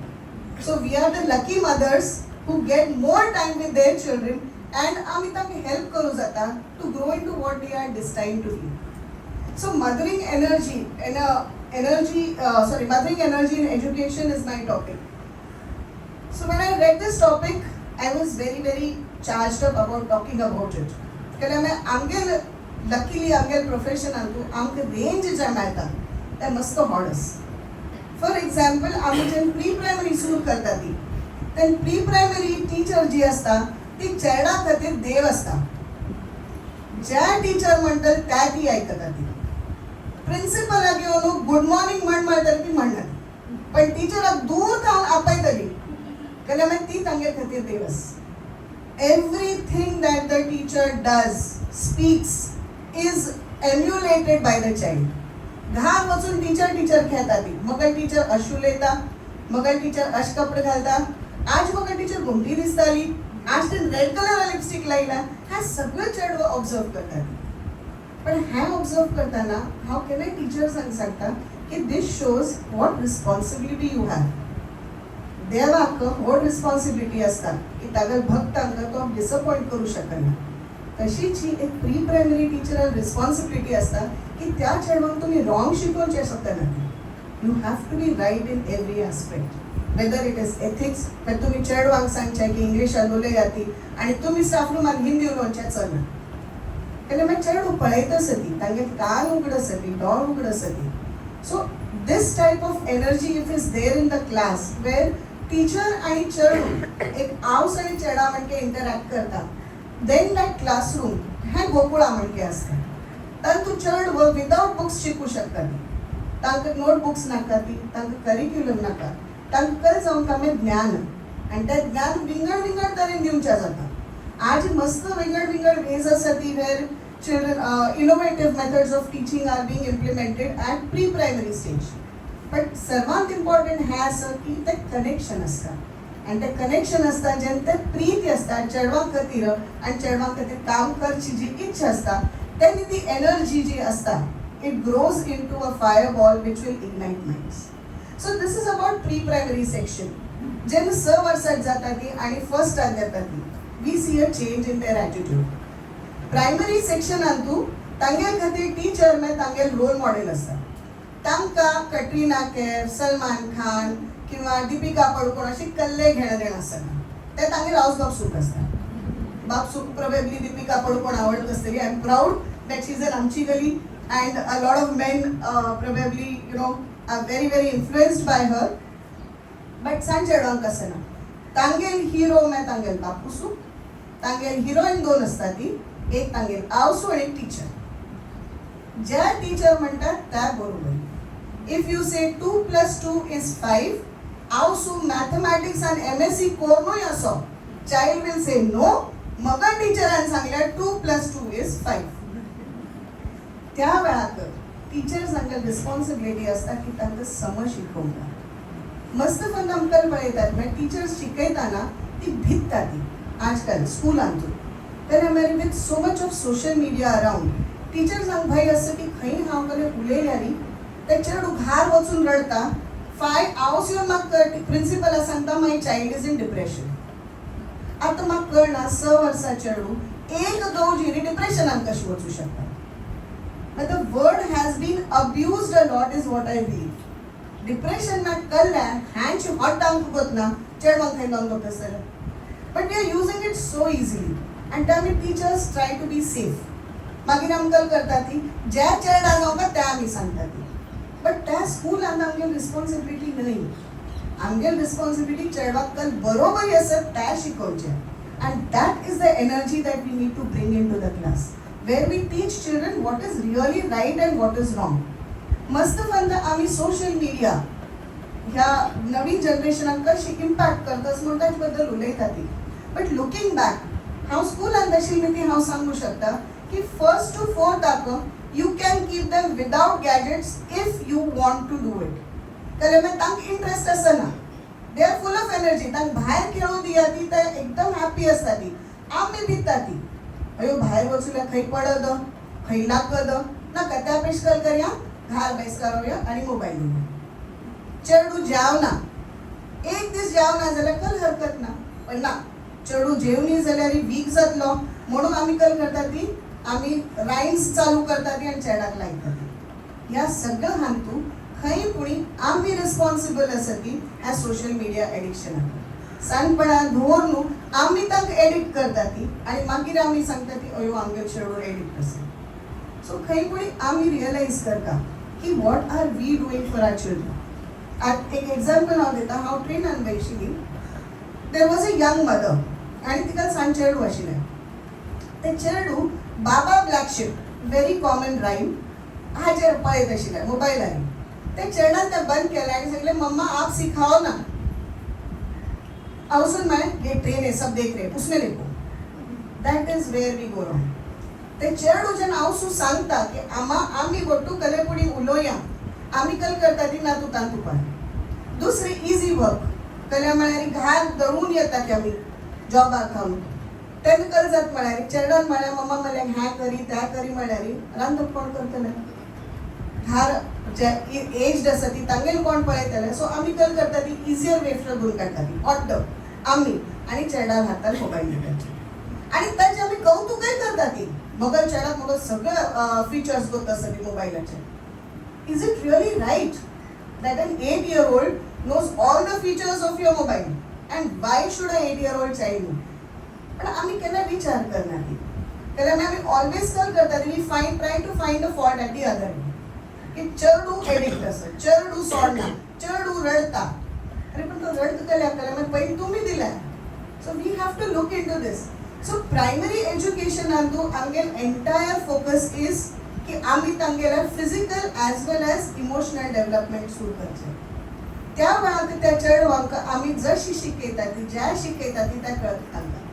So we are the lucky mothers who get more time with their children, and आमी तांकां help करूं जाता to grow into what they are destined to be. So mothering energy in education is my topic. So when I read this topic, I was very, very charged up about talking about it. Because आमगेर luckily आमगेर profession आंतू आमकां range जे मेळटा ते मस्त व्हड आसा. For example आमी जेन्ना प्री प्रायमरी सुरू करता ती तेन्ना प्री प्रायमरी टीचर जी आसता ती चेडा खातीर देव आसता. ज्या टीचर म्हणटा त्या ती आयकता ती. प्रिंसिपलाक येवन गुड मॉर्निंग म्हणटा ती म्हणना, पण टीचराक दूर थावन आपयतली जाल्यार मागीर ती तांगे खातीर देव आसा. Everything that the teacher does, speaks, is emulated by the child. घार वचून टीचर खेळटा ती. म्हाका टीचर अश उलयता, म्हाका टीचर अश कपडे घालता, आज म्हाका टीचर घुमटी दिसताली, आज तिणें रेड कलर लिपस्टिक लायला. हें सगळें चेडवां ऑब्जर्व करता. पण हें ऑब्जर्व करतना हांव केन्नाय टिचर्सांक सांगता की this shows what responsibility you have. देवाक व्हड रिस्पॉन्सिबिलिटी आसता की तागे भक्तांक तो डिसअपॉयंट करूं शकना. तशीच ही एक प्री प्रायमरी टिचराक रिस्पॉन्सिबिलिटी आसता की त्या चेडवांक तुमी रॉंग शिकोवचें शकना. You have to be right in every aspect. Whether it is ethics, तर तुमी चेडवांक सांगचें की इंग्लिशान उलयात ती आनी तुमी स्टाफ रुमान हिंदी उलोवचें चलना. जाल्यार मागीर चेडूं पळयत आसा ती, तांगे कान उगड आसा ती, दोळ उगड आसा ती. सो this type of energy if is there in the class where teacher आणि चेडूं एक आवस आणि चेडा म्हणके इंटरॅक्ट करता, then that classroom हें गोकुळा म्हणके आसता. तातूंत चेडूं विदाउट बुक्स शिकू शकता. तांकां नोटबुक्स नाका, ती तांकां करिक्युलम नाका, तांकां जावन तांबें ज्ञान आनी तें ज्ञान विंगड तरेन दिवचें जाता. आज मस्त विंगड वेज आसा ती where children innovative methods of teaching are being implemented at pre-primary stage. But सर्वांत इम्पॉर्टंट हें आसा की तें कनेक्शन आसता. आनी तें कनेक्शन आसता जेन्ना तें प्रीती आसता चेडवां खातीर आनी चेडवां खातीर काम करची जी इच्छा आसता तेन्ना ती एनर्जी जी आसता it grows into a fireball which will ignite minds. So this is about pre-primary section. जेन्ना 6 वर्सां जाता ती आनी फर्स्टाक येता ती, we see a change in their attitude. Primary section आंतू तांगेर खातीर टीचर मागीर तांगेर रोल मॉडेल आसता. तांकां कटरीना कैफ, सलमान खान किंवा दीपिका पडुकोण अशी कल्ले घेणं आसना. ते तांगेर हावस बापसूक आसता. बापसूक प्रोबेबली दीपिका पडुकोण आवडत आसतली. I am proud that she is an आमची गली and a lot of men probably are very very influenced by her. But सांज चेडवांक आसना. तांगेर हिरो मागीर तांगेर बापूसूक, तांगेर हिरोईन 2 आसता ती, एक तांगेर आवसो आणि एक टीचर. ज्या टीचर म्हणटात त्या बरोबर. इफ यू से 2 + 2 is 5, आवसो मॅथमॅटिक्स आणि MSc कोरूनय असो, चाइल्ड विल से नो. मगन टीचरान सांगल्यार 2 + 2 is 5. त्या वेळार टीचर्स हांगेल रिस्पॉन्सिबिलिटी आसता की तांकां समज शिकोवपाक मस्त फन आमकां पळयतात मागीर टिचर्स शिकयताना ती भित्ता ती आजकाल स्कुलांतून then I with so much of social media around टिचर्सांक भंय आसता की खंय हांव कडेन उलयल्यारी ते चेडूं घार वचून रडता हावस येवन म्हाका प्रिंसिपला सांगता my child is in depression. आतां म्हाका कळना 6 वर्सां चेडूं एक दोन डिप्रेशनान कशी वचूं शकता. But the word has been abused a lot is what I believe. Depression na kalla hand to hot down ko gotna chedwan khay down gotna sir. But we are using it so easily and tell me teachers try to be safe. Magin amkal karta thi jya cheda hoga tya mi sangta thi. But त्या school and amgel responsibility nahi. Amgel responsibility chedwa kal barobar asat tya shikovche. And that is the energy that we need to bring into the class. Where we teach children what is really right and what is wrong. मस्त फंद आम्ही social media ह्या नवीन जनरेशनाक कशी impact करतास म्हण ताचे बद्दल उलयतात ती. But looking back हांव स्कुलांत आशिल्ली ती हांव सांगू शकता की 1st to 4th ताका you can keep them without gadgets if you want to do it. जाल्यार मागीर तांकां इंट्रस्ट आसना. They are full of energy. तांकां भायर खेळूं दिया ती ते एकदम हॅप्पी आसता ती. आमी भिता ती अयो भायर वचूल्या खंय पडत खंय लागत नाका त्या पेशकल करया घार बेसकार रावया आनी मोबायल घेवया. चेडूं जेवना एक दीस जेवना जाल्यार कल हरकत ना. पण ना चेडूं जेवनी जाल्यार वीक जातलो म्हणून आमी कल करता ती आमी रायम्स चालू करता ती आनी चेडाक लायता ती. ह्या सगळ्या हातूंत खंय पुणी आमी रिस्पॉन्सिबल आसा ती ह्या सोशल मिडिया एडिक्शनाक. सांजपणा धोर न्हू आमी तांकां एडिक्ट करता ती आनी मागीर आमी सांगता ती अयो आमगे चेडूं एडिक्ट आसा. सो खंय पुणी आमी रियलायज करता की what are we doing for our children. एक एग्जाम्पल हांव दिता. हांव ट्रेनान बशिल्ली. There was a young mother आनी तिका सांज चेडूं आशिल्लें. तें चेडूं baa baa black sheep very common rhyme हाचेर पळयत आशिल्लें मोबायलार. ते चेडून तें बंद केलें आनी सांगलें मम्मा आप सिखाओ ना. Also मैं ये ट्रेन है सब देख रहे हैं उसमें देखो. That is where we go wrong. ते चेडूं जेन्ना हांव सू सांगता की आमी गोटू कले पुडी उलोवया आमी कल करता ती ना तू तांतुपार. दुसरी इजी वर्क कल्या म्हळ्यार घार धरून येता की आमी जॉबाक खावन तेन्ना कल जात म्हळ्यार चेडन म्हळ्यार मम्मा म्हळ्यार ह्या करी त्या करी म्हळ्यार रांदप कोण करतले. घार जे एज्ड आसा ती तांगेल कोण पळयतले. सो आमी कल करता ती इजियर वे करून काडटा ती ऑट आमी आनी चेडाक हातान मोबायल दिता आनी ताचे आमी कौतुकय करता ती. मगर चेडाक मगर सगळे फिचर्स गोत आसा ती मोबायलाचे. Is it really right that an 8-year-old knows all the features of your mobile and why should a 8-year-old child know? पण आमी केन्ना विचार करना ती. केन्ना आमी ऑलवेज कल करता ती we try to find the fault at the other. की चेडूं एडिक्ट आसा चेडूं सोडना चेडूं रडता. अरे पण तो रड केल्या मागीर पयलीं तुमी दिल्या. So we have to look into this. So primary एज्युकेशनांतू आमगेल एंटायर फोकस इज की आमी तांगेल्या physical as well as emotional development सुरू करचें. त्या वेळार त्या चेडवांक आमी जशी शिकयता ती ज्या शिकयता ती त्या कळत तांकां.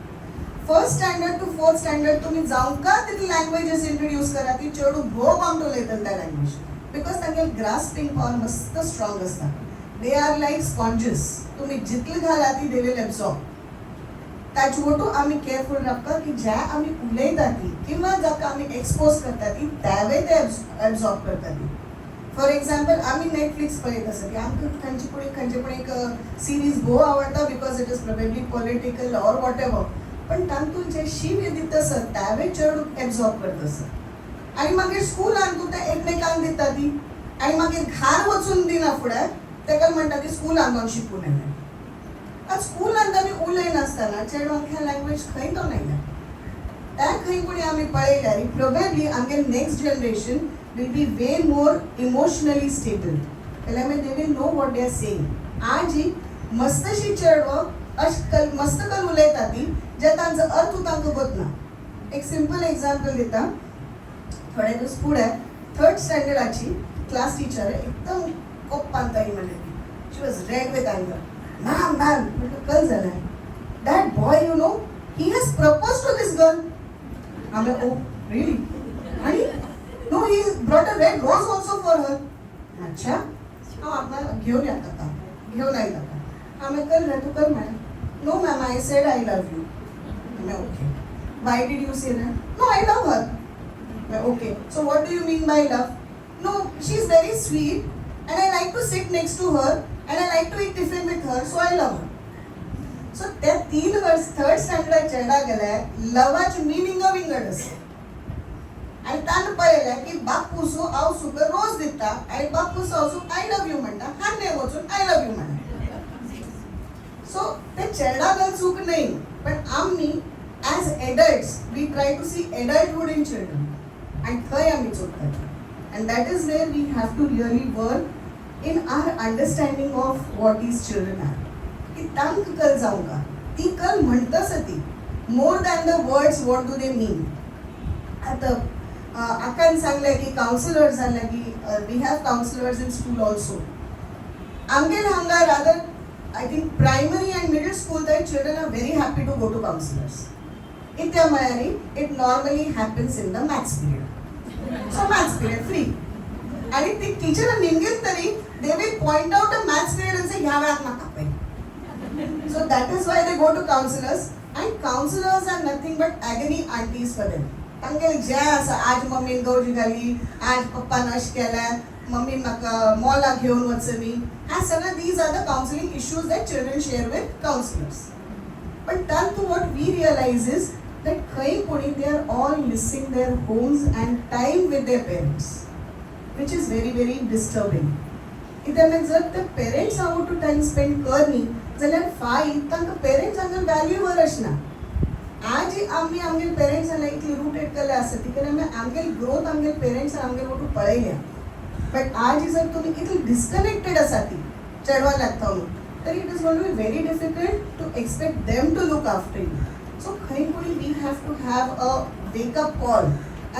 1st standard to 4th standard तुमी जावंका तरी लँग्वेजीस इंट्रोड्यूस करा ती चेडूं भोव आमट उलयतले त्या लँग्वेज. बिकॉज तांगेल ग्रास्पिंग पॉवर मस्त स्ट्रॉंग आसता. They are like sponges. तुमी जितले घाला ती दे विल एब्सॉर्ब. ताचे वटू आमी केअरफूल रावता की ज्या आमी उलयता ती किंवा जाका आमी एक्सपोज करता ती त्यावे ते एब्सॉर्ब करता ती. फॉर एग्जाम्पल आमी नेटफ्लिक्स पळयत आसा की आमकां खंयचे पूण एक सिरीज भोव आवडटा because it is probably political or what ever. पण तांतून जे शीव दित आसत त्यावे चेडूं एब्सॉर्ब करता आसत. आनी मागीर स्कुलान तूं ते एकमेकांक दिता ती आनी मागीर घार वचून दिना फुडें तेका म्हणटा ती स्कुलान जावन शिकून येलें. आज स्कुलान आमी उलयनासतना चेडवांक ह्या लँग्वेज खंय तो नायल्या. त्या खंय कोणी आमी पळयल्यार प्रोबेबली आमगे next generation will be way more emotionally stable. जाल्यार they will know what they are saying. आज ही मस्तशी चेडवां मस्त कल उलयता ती जे तांचो अर्थ तांकां वतना. एक सिंपल एग्जाम्पल दिता. थोडे दीस फुडें 3rd स्टँडर्डाची क्लास टीचर एकदम कोप्पान ताई म्हणली. She was red with anger. Ma'am म्हटलं कल जालें. That boy you know he has propose to this girl. हांवें ओ रियली. आनी No, he brought a red rose also for her. अच्छा हाँ आपला घेऊन या का घेऊन आयला का हाँ मैं कर रहा तू कर मैं No ma'am, I said I love you. मैं okay. Why did you say that? No, I love her. मैं okay. So what do you mean by love? No, she's very sweet and I like to sit next to her and I like to eat tiffin with her, so I love her. So त्या 3 वर्ष 3rd standard Cheda गेलाय लवाच meaning विंगड असे आणि तान पळयलें की बापूसू हांव सुका रोज दिता आणि बापूस हांव आय लव यू म्हणटा हांणे वचून आय लव यू म्हणटा सो ते चेडागल चूक नाही पण आम्ही as adults we try to see adulthood in children आणि थंय आम्ही चुकतात and that is where we have to really work in our understanding of what is children are की तांक कल जाऊ का ती कल म्हणतस ती more than the words what do they mean आता आकान सांगले की काउन्सिलर्स जाले की we have counsellors in school also आमगेर हांगा rather I think primary and middle school the children are very happy to go to counselors. Itya mayari, it normally happens in the maths period. So maths period free. And if the teacher and Indian tari, they will point out a maths period and say, "Yeah, math mata pai." So that is why they go to counselors, and counselors are nothing but agony aunties for them. Tangal jazz, आज mummy Gauri घाली, आज पप्पा नश केला. Mummy म्हाका मॉला घेऊन वचनी ह्या सगळ्या these are the counseling issues that children share with counselors. But then to what we realize is that खंय कोणी they are all missing their homes and time with their parents, which is very very disturbing. इथे मग जर ते parents हांव to time spend करनी जाल्यार fine तांकां parents हांगा वॅल्यू वर आसना. आज आमी आमगे पेरेंट्स जाल्यार इतली रुटेड केले आसा ती कारण आमगे ग्रोथ आमगे पेरेंट्स आमगे वटू पळयल्या. बट आज जर तुम्ही इतली डिस्कनेक्टेड आसा ती चेडवा लागता म्हणून तर it is going to be very difficult to expect them to look after you. So खंय कोणी we have to have a wake up call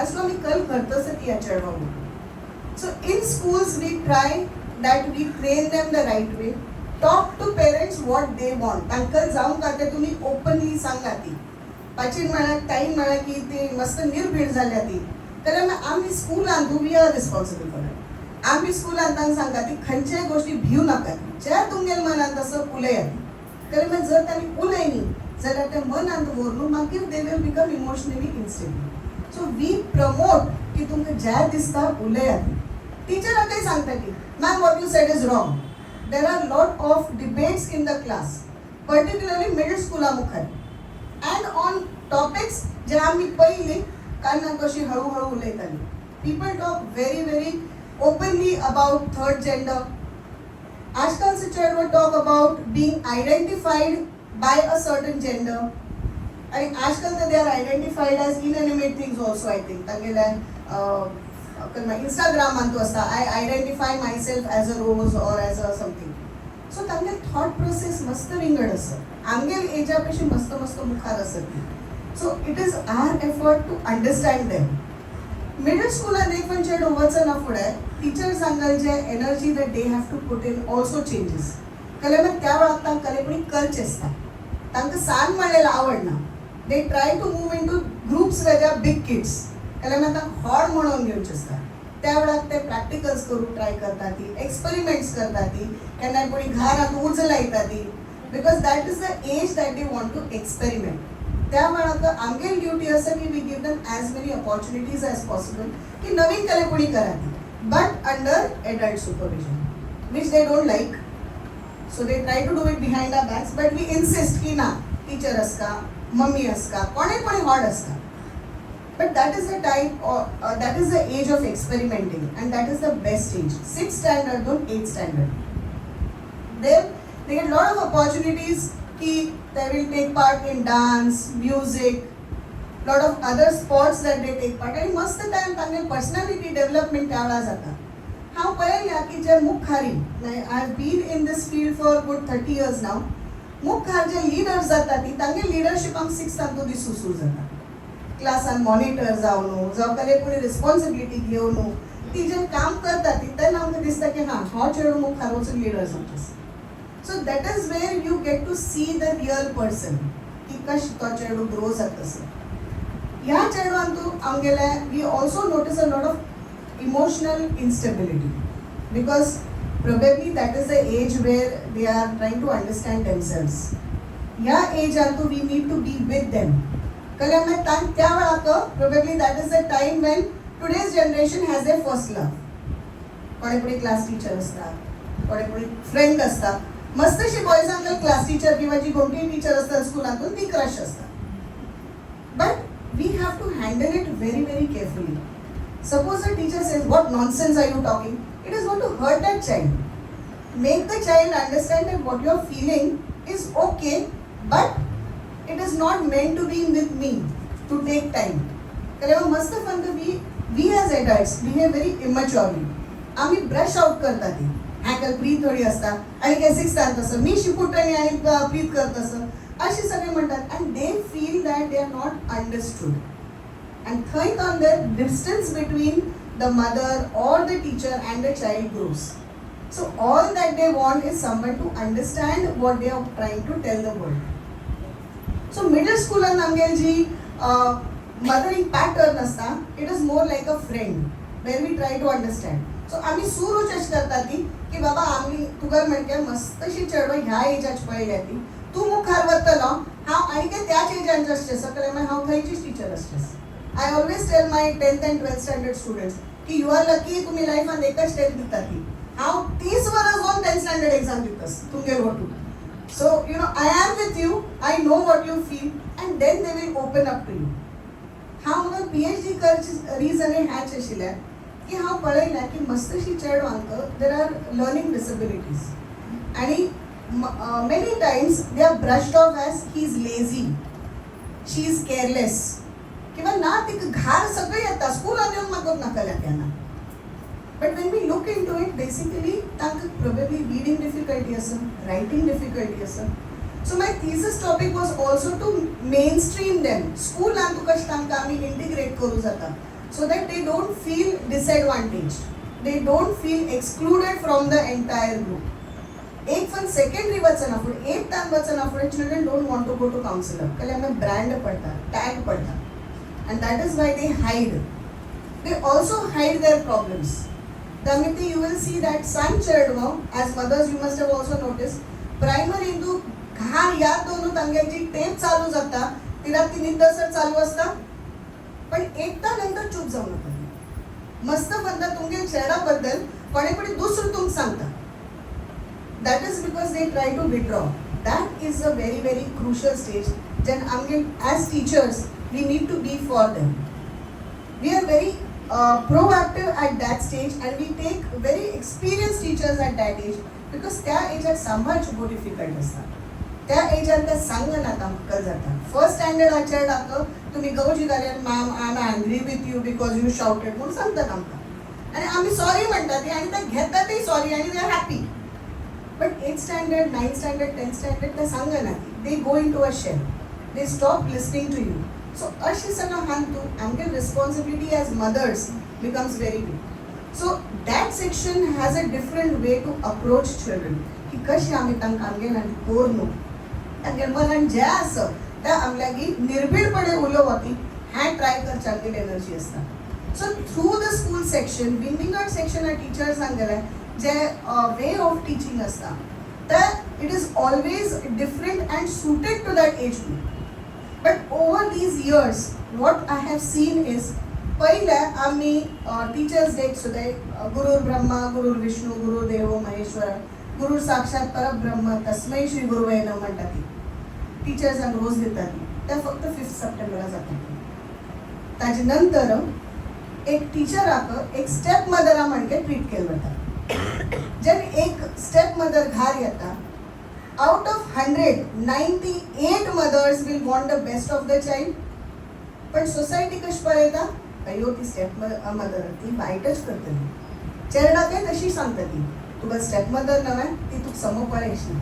as to आमी कल करतस ती या चेडवा म्हणून. So in schools we try that we train them the right way. Talk to parents what they want. तांकां जावं का ते तुम्ही ओपनली सांगा ती पाचीन म्हणा टायम म्हणा की ते मस्त निर्भीड जाल्या ती तर आमी स्कूलान we are responsible for that. आम्ही स्कूलान तांकां सांगता ती खंयच्याय गोष्टी भिवू नाका ज्या तुमगेर मनांत तसं उलयात तर मग जर तांणी उलयनी जाल्यार ते मनांत व्हरून मागीर they will become emotionally unstable. So we promote की तुमकां ज्या दिसता उलयात. टीचराकय सांगता की ma'am what you said is wrong. There are lot of debates in the class particularly middle स्कुला मुखार अँड ऑन टॉपिक्स जे आमी पयलीं कान्ना कशी हळूहळू उलयताली. People talk very very openly about third gender. આજકાલ se children talk about being identified by a certain gender. And આજકાલ they are identified as inanimate things also I think. Tangela Instagram antu asta I identify myself as a rose or as a something. So tangel thought process mast wingad asa. Angel age apeshi mast mukhar asati. So it is our effort to understand them. Middle स्कूलान एक पण चेडो वचना फुडें teacher सांगल जे energy that they have to put in also changes. कले मागीर त्या वेळार तांकां कलेपणी करचें आसता. तांकां सांग म्हणलेलें आवडना. They try to move in to groups where they are big kids. कले मागीर तांकां हॉड म्हणून घेवचें आसता. त्या वेळार ते प्रॅक्टिकल्स करून ट्राय करता ती एक्सपेरिमेंट्स करता ती केन्ना कोणी घरांत उज लायता ती because that is the age that they want to experiment. त्या वेळार आमगेली ड्युटी आसा की we give them as many opportunities as possible की नवीन कले कोणी करा ती but under adult supervision which they don't like. So they try to do it behind our backs but we insist की ना टीचर आसका मम्मी आसका कोणें हॉड आसता. But that is the type that is the age of experimenting and that is the best age 6th standard to 8th standard. They get lot of opportunities कि they will take part in dance, music, lot of other sports that they take part. आणि मस्त time तांगे personality development त्यावेळा जाता. हांव पळयल्या की जे मुखारी I have been in this field for good 30 years now. मुखार जे लिडर्स जाता ती तांगे लिडरशीप आमकां 6th दिसूं सुरू जाता. क्लासान मॉनिटर जावन जावं कसले कोणी रिस्पॉन्सिबिलिटी घेवन ती जे काम करता ती तेन्ना आमकां दिसता की हां हो चेडो मुखार वचून लिडर जाता. So that is where you get to see the real person. की कश तो चेडो ग्रो जाता. ह्या चेडवान तूं आमगेले we also notice a lot of emotional instability, because probably that is the age where they are trying to understand themselves. Yeah, age also we need to be with them. Probably that is the time when today's generation has their first love. कोणी class teacher असता, कोणी friend असता, मस्तशी boys uncle class teacher किंवा जी कोणती teacher असतात स्कूलातून ती क्रश असतात. But we have to handle it very very carefully. Suppose a teacher says what nonsense are you talking, it is not to hurt that child. Make the child understand that what you are feeling is okay, but it is not meant to be with me to take time. कारण मस्त पण we as adults behave very immaturely. आम्ही brush out करता ती हॅकल प्रीत थोडी असता आणि काय सिक्स्थ तसं मी शिकुटणी आणि प्रीत करत असं अशी सगळे म्हणतात. And they feel that they are not understood. And थंय on the distance between the mother or the teacher and the child grows. So all that they want is someone to understand what they are trying to tell the world. So middle स्कूलान आमगे जी mothering pattern असता, it is more like a friend where we try to understand. So आम्ही सुरूच अशें करता ती की बाबा आम्ही तुका म्हणटा मस्तशी चेडवां ह्या एजाच पळयल्या ती, तूं मुखार वतलो हांव आनी ते त्याच एजांचो आसचें सगळें मागीर हांव खंयचीच टीचर आसचें. I always tell my 10th and 12th standard students की यू आर लकी तुमी लायफान एकच स्टेप दिता ती. हांव 30 वर्स जावन 10th स्टँडर्ड एग्जाम दितास तुमगे वटून. So you know I am with you, I know what you feel and then they will open up to you. हांव म्हाका PhD करची रिजन ह्याच आशिल्ल्या की हांव पळयलें की मस्तशी चेडवांक देर आर लर्निंग डिसेबिलिटीज आणि many times they are brushed off as he is lazy, she is careless किंवा ना तिका घार सगळें येता स्कूलान येवन म्हाका नाकल्या केन्ना. But when we look into it basically तांकां प्रोबेबली रिडींग डिफिकल्टी आसा, रायटींग डिफिकल्टी आसा. So my thesis topic was also to mainstream them. स्कूलान कशें तांकां आमी इंटिग्रेट करूं जाता, so that they don't feel disadvantaged, they don't feel excluded from the entire group. एक फन सेकंडरी वचना फुडें, 8th वचना फुडें children don't want to go to counsellor. कले आमी ब्रँड पडटा, टॅग पडटा, and that is why they hide. They also hide their problems. Damiti, you will see that some children, as mothers you must have also noticed, primary into घार याद दोनू तांगेची tape चालू जाता, तिला तिन्ही दसर चालू असता, पण एकदा नंतर चूप जाऊ नका. मस्त म्हणता तुमगे चेहरा बद्दल कोणी दुसरं तुमक सांगता. That is because they try to withdraw. That is a very very crucial stage जेन आमगे as teachers we need to be for them. We are very proactive at that stage and we take very experience teachers at that age, because त्या एजात सांभाळची खूप difficult असता. त्या एजात त्या सांगन आता मुक्कल जाता. फर्स्ट स्टँडर्ड हा चेड आतां तुम्ही गवजी घाल्यान ma'am I am angry with you because you shouted म्हणून सांगतात आमकां, आणि आम्ही सॉरी म्हणटा ती आणि ते घेतातय सॉरी आणि they are happy. But 8th standard 9th standard 10th standard ते सांगना ती, they go in to a shell, they stop listening to you. So अशी सगळं हांतू आमगे responsibility as mothers becomes very big. So that section has a different way to approach children की कशी आमी तांकां आमगे कोर न्हू तांगे मनान जें आसा त्या आमल्यागी निर्भीडपणे उलोवपी ह्या ट्राय करच्याची एनर्जी आसता. So through the school section विंडिंगट सेक्शन टिचर्सांक गेले जे वे ऑफ टीचिंग आसता ते it is always different and suited to that age group. But over these years what I have seen is पहिले आम्ही टीचर्स डेक सुद्धा गुरुर ब्रह्मा गुरुर विष्णू गुरुदेव महेश्वर गुरु साक्षात परब्रह्म तस्मै श्री गुरुवे नमः म्हणटा ती टीचर्सांक रोज दितात ते फक्त 5th सप्टेंबरा जातात. ताजे नंतर एक टीचराक एक स्टेप मदरा म्हणजे ट्रीट केलं वता. जेन एक स्टेप मदर घार येता, out of 100 98 mothers will want the best of the child. पण सोसायटी कशी पळयता, अयो ती स्टेप मदर ती वायटच करतली, चेडणाक तशी सांगता ती तुका स्टेप मदर नव्हे ती तुका समो पळयश ना.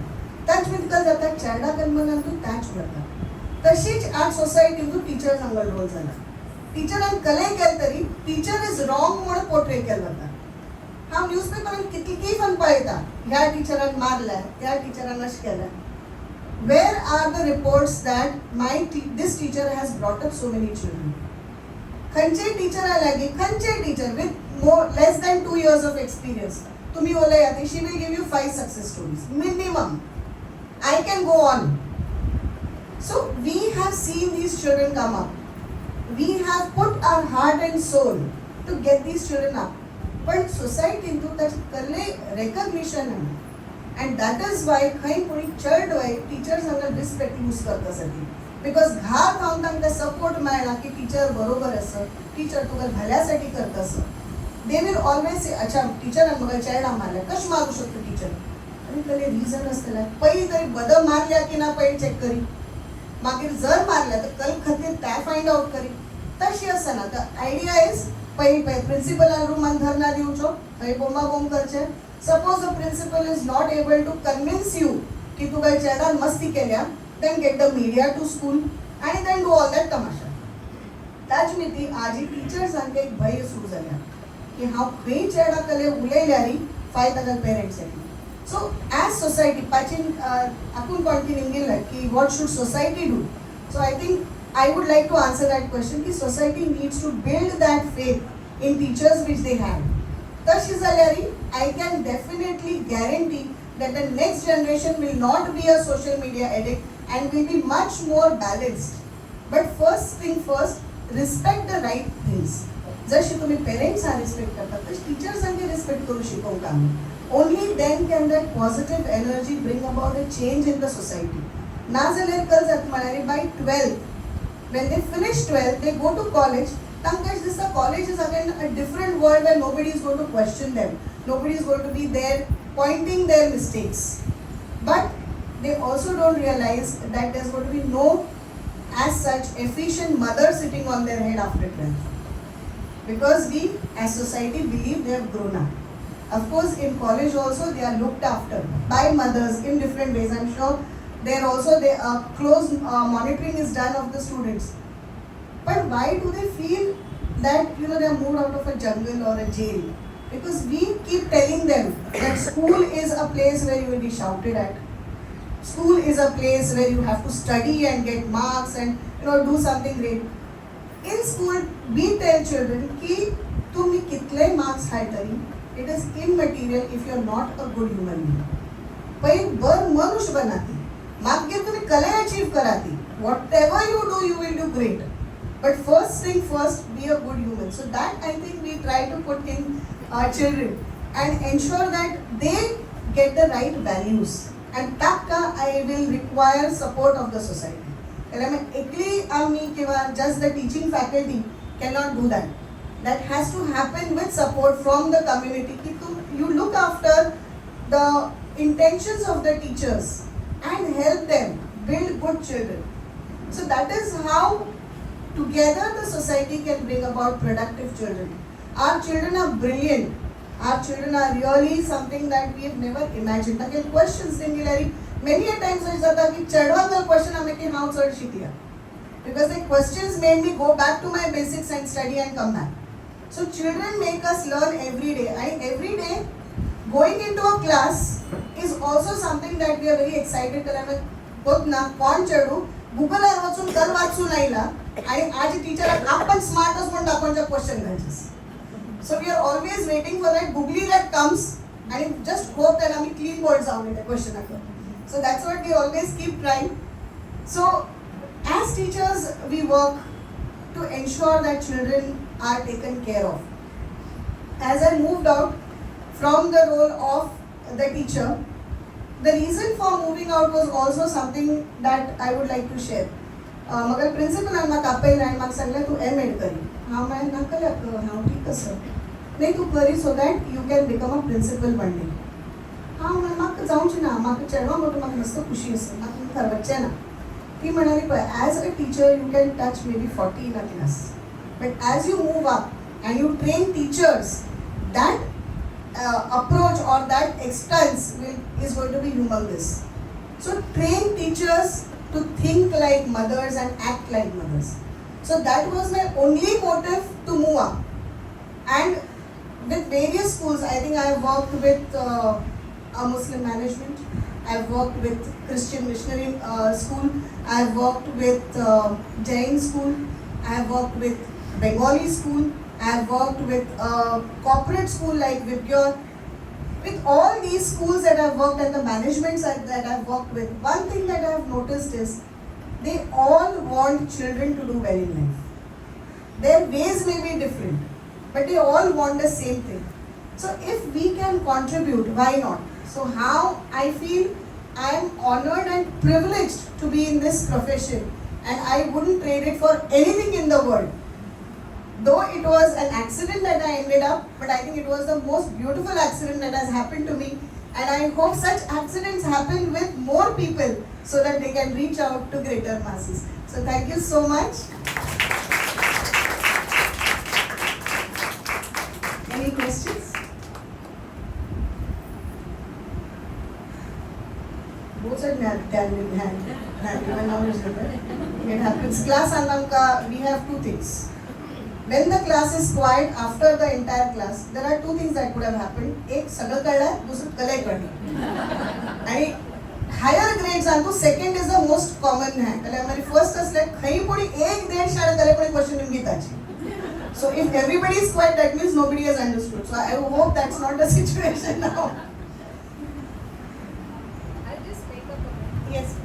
त्याच मिनकल जाता चेडणाक मनान तूं त्याच करता. तशीच आज सोसायटीन तूं टीचर सांगल रोल जाला. टीचरान कलेय केलं तरी टीचर इज रॉंग म्हणून पोर्ट्रे केलं वता. हांव न्यूजपेपरान कितकी फन पळयता, ह्या टिचरान मारल्या त्या टिचरान अशें केलें. Where are the reports that this teacher has brought up so many children? खंयचे टीचर लागीं खंयचे teacher with less than 2 years of experience. Tumi bola yati, she will give you 5 success stories minimum. I can go on. So we have seen these children come up. We have put our heart and soul to get these children up. But society into that recognition, and that is why teachers under respect lose करता because घात खाऊन तांकां support मेळना की teacher बरोबर आसा, teacher तुका भल्यासाठी करता आसा. They will always say, अच्छा teacher म्हाका child मारल्या, कश मारू शकता teacher? आणि त्याला reason आसतला. पयली तरी बदल मारल्या की ना पयली check करी. मागीर जर मारल्या तर कल खातीर त्या find out करी. तशी आसना. The idea is पयली principal रूमान धरना दिवचो, थंय बोंबा बोंब करचे. Suppose the principal is not able to convince you की तुका child मस्ती केल्या, then get the media to school and then do all that tamasha. ताच मिती आजी टीचर्स हांकां एक भय सुरू जाल्या की हांव खंय चेडा कले उलयल्यारी फायद जाता पेरेंट्सांक. सो एज सोसायटी पाचीन आपूण कंटिन्यू केला की what should society do. So I think I would like to answer that question की society needs to build that faith in teachers which they have. तशी जाल्यारी I can definitely guarantee that the next generation will not be a social media addict and will be much more balanced. But first thing first, respect the right things. जशी तुम्ही parents respect करतात, तशी teachers respect करू शिकवता. Only then can that positive energy bring about a change in the society. ना जाल्यार कल जात म्हळ्यार by 12th, when they finish 12th, they go to college. तांकां दिसता college is again a different world where nobody is going to question them. Nobody is going to be there pointing their mistakes. But they also don't realize that there's going to be no as such efficient mother sitting on their head after 12th. Because we as society believe they have grown up. Of course in college also they are looked after by mothers in different ways. I'm sure there also close monitoring is done of the students. But why do they feel that they are moved out of a jungle or a jail? Because we keep telling them that school is a place where you will be shouted at. School is a place where you have to study and get marks and do something great. In school, we tell children कि तुम्ही कितले marks हाय तरी, it is immaterial if you are not a good human being. पहिले बर मनुष्य बनाती, मागीर तुम्ही कले achieve कराती. Whatever you do, you will do great. But first thing first, be a good human. So that I think we try to put in our children and ensure that they get the right values. And takka I will require support of the society. Just the teaching faculty cannot do that. That has to happen with support from the community. You look after the intentions of the teachers and help them build good children. So that is how together the society can bring about productive children. Our children are brilliant. Our children are really something that we have never imagined. Again, questions similarly. Many a times I said that chadwangal question I make how chad shikliya. Because the questions made me go back to my basics and study and come back. So children make us learn every day. Every day going into a class is also something that we are very excited to both na kon chadu Google वाचून कल वाचून आयला आणि आज teacher आपण स्मार्टच पण दाखवण्याचा question घालचीस. So we are always waiting for that googly that comes and just hope that we clean boards out with the question after. So that's what we always keep trying. So as teachers we work to ensure that children are taken care of. As I moved out from the role of the teacher, the reason for moving out was also something that I would like to share. मगर principal आणि म्हाका आपयलें आनी म्हाका सांगलें तूं M.Ed करी. हांव म्हळें नाका हांव ठीक आसा. नाही तूं करी so that you can become a principal one day. हांव म्हळें म्हाका जावचें ना, म्हाका चेडवा म्हणून म्हाका मस्त खुशी आसा, म्हाका करपाचें ना. ती म्हणाली पळय as a teacher you can touch may be 40 in a class. But as you move up and you train teachers, that approach or that expense is going to be humongous. So train teachers to think like mothers and act like mothers. So that was my only motive to move up. And with various schools, I think I have worked with a Muslim management, I have worked with Christian missionary school, I have worked with Jain school, I have worked with Bengali school, I've worked with a corporate school like Vibgyor. With all these schools that I've worked and the managements that I've worked with, one thing that I've noticed is they all want children to do well in life. Their ways may be different, but they all want the same thing. So if we can contribute, why not? So how I feel I am honored and privileged to be in this profession, and I wouldn't trade it for anything in the world. Though it was an accident that I ended up, but I think it was the most beautiful accident that has happened to me, and I hope such accidents happen with more people so that they can reach out to greater masses. So thank you so much. Any questions? Both are gathering hand. Even now is different. It happens. Class Anamka, we have two things. When the class is quiet after the entire class, there are two things that could have happened. एक सगळं कळलं, दुसरं कलय कळलं. आणि higher grades and second is the most common है. कलय हमारी first is like खई पड़ी एक डेढ़ शायद कलय पड़ी question निम्न गीता जी. So if everybody is quiet, that means nobody has understood. So I hope that's not the situation now. I'll just make a comment. Yes.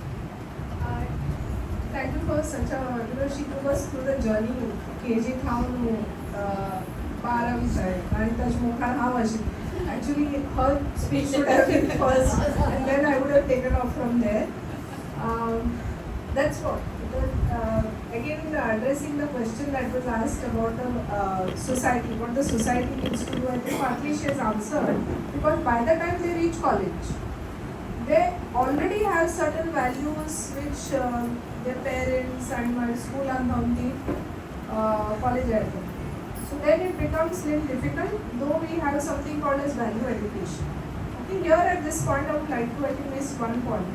Thank you for such a, she took us through the journey. KG थांबून 12वी आणि त्याच्यामुळे हा वर्षी. Actually, her speech should have been first, and then I would have taken off from there. That's what. Again, addressing the question that was asked about the society, what the society needs to do, I think partly she has answered. Because by the time they reach college, they already have certain values which their parents and my school and college at them. So then it becomes little difficult, though we have something called as value education. I think here at this point I would like to miss one point.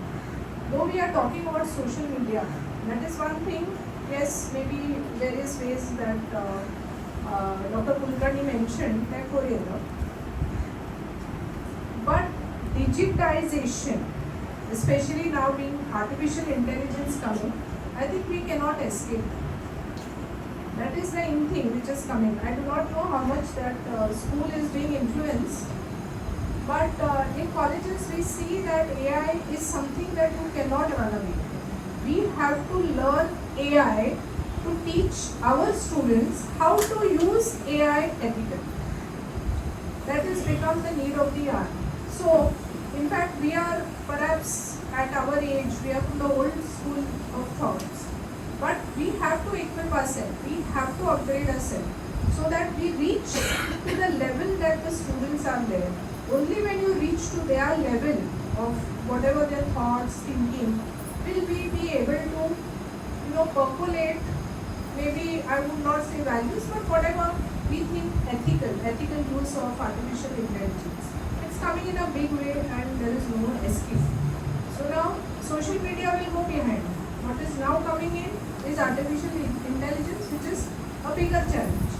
Though we are talking about social media, that is one thing. Yes, maybe various ways that Dr. Kulkarni mentioned, but digitization, especially now being artificial intelligence coming, I think we cannot escape. That is the in thing which is coming. I do not know how much that school is being influenced, but in colleges we see that AI is something that you cannot run away. We have to learn AI to teach our students how to use AI ethically. That has become the need of the hour. So, in fact, we are perhaps at our age, we are from the old school of thoughts. But we have to equip ourselves, we have to upgrade ourselves so that we reach to the level that the students are there. Only when you reach to their level of whatever their thoughts, thinking, will we be able to, percolate, maybe I would not say values, but whatever we think ethical use of artificial intelligence. It's coming in a big way and there is no escape. So now social media will go behind. What is now coming in is artificial intelligence, which is a bigger challenge.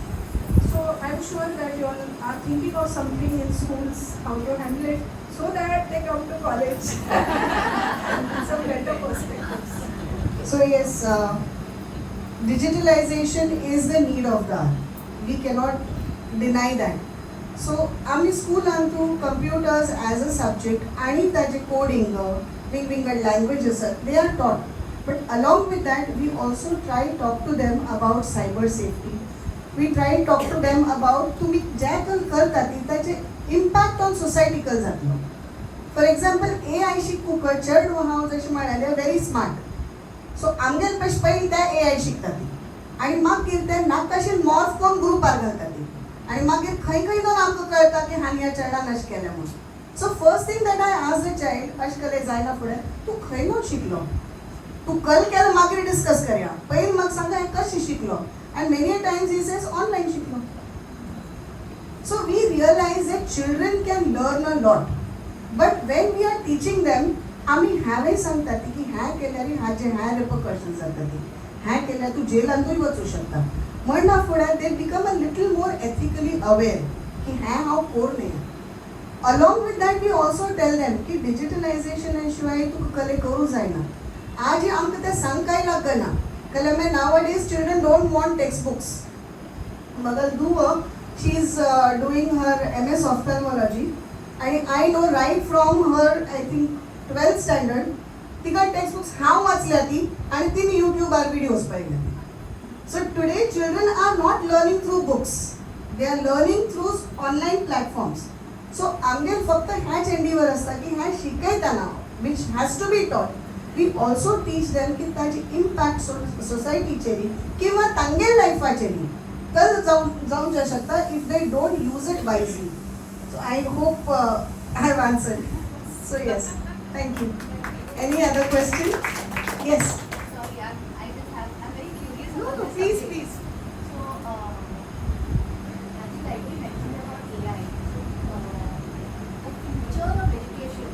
So I'm sure that you all are thinking of something in schools, how to handle it, so that they come to college with some better perspectives. So yes, digitalization is the need of the hour. We cannot deny that. So आम्ही school आणतो computers as a subject आणि त्याचे coding, वेगवेगळ्या languages they are taught. But along with that, we also try to talk to them about cyber safety. We try to talk to them about तुम्ही ज्या करतात त्याचे impact on society कसं जातं. For example, AI शिकू cultured हांव जशें म्हणाले very smart. So आमगेल पेश पयलीं त्या AI शिकतात आणि मागीर ते नाकाशें morph करून ग्रुपार घालतात आणि मागीर खंय खंय जावन आमकां कळटा की हांणी ह्या चायल्डान अशें केलें म्हणून. So first thing that I asked the child, अशें केलें जायना फुडें, तूं खंय नो शिकलो? तूं कल केलें मागीर डिस्कस करया. पयलीं म्हाका सांगा हें कशें शिकलो? And many times he says online शिकलो. So we realize that children can learn a lot. But when we are teaching them, आम्ही ह्यावेळी सांगतात की ह्या केल्यार हाजे ह्या रिपरकशन्स जातात. ह्या केल्यार तूं जेलांतूय वचूं शकता. म्हणना फुडें they become a little more ethically aware की ह्या हांव कोर न्ही. Along with that, we also tell them की digitalization शिवाय तुका कले करूं जायना. आज आमकां तें सांगकाय लागना. Nowadays children don't want textbooks. Magal Dua, she's doing her MS ophthalmology. I know right from her, I think 12th standard, तिका textbooks how वाचल्या ती आणि तिने YouTubeवर videos पाहिले. So today children are not learning through books. They are learning through online platforms. So आमगे फक्त ह्या चेंडीवर असता की ह्या शिकयताना which has to be taught. We also teach them की त्याची impact society किंवा तांगेल लाईफाचेरी तर जाऊन जा शकता if they don't use it wisely. So I hope I have answered. So yes, thank you. Any other question? Yes. Sorry, I just have, I'm very curious No, about no, this please, subject. please. So, as you rightly mentioned about AI, so, the future of education,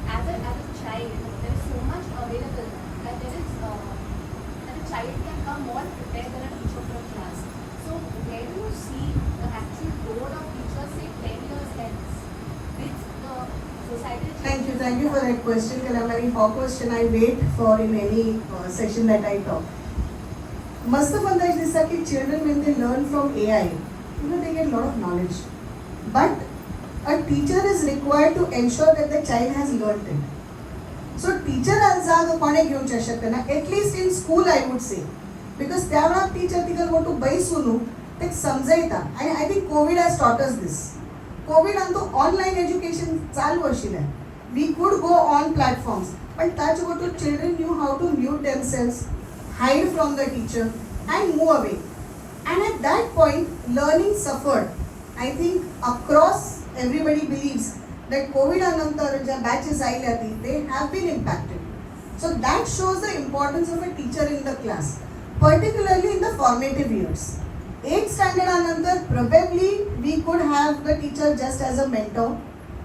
as a child, there is so much available that there is, that a child can come more prepared than a teacher for a class. So, where do you see the actual role of teachers, say, 10 years hence, with the societal changes? Thank you for that question. Kalamari, for question I wait for in any session that I talk. Must have understood this that children when they learn from AI, they get a lot of knowledge. But a teacher is required to ensure that the child has learned it. So teacher also connect घेऊन शकते ना, at least in school I would say, because त्यावेळा teacher तिकडे go to by सुनू ते समजायता. And I think COVID has taught us this. COVID and the online education चालू आशिल्लें. We could go on platforms, but that's what the children knew how to mute themselves, hide from the teacher, and move away. And at that point, learning suffered. I think across everybody believes that COVID and the batches they have been impacted. So that shows the importance of a teacher in the class, particularly in the formative years. 8th standard and probably we could have the teacher just as a mentor.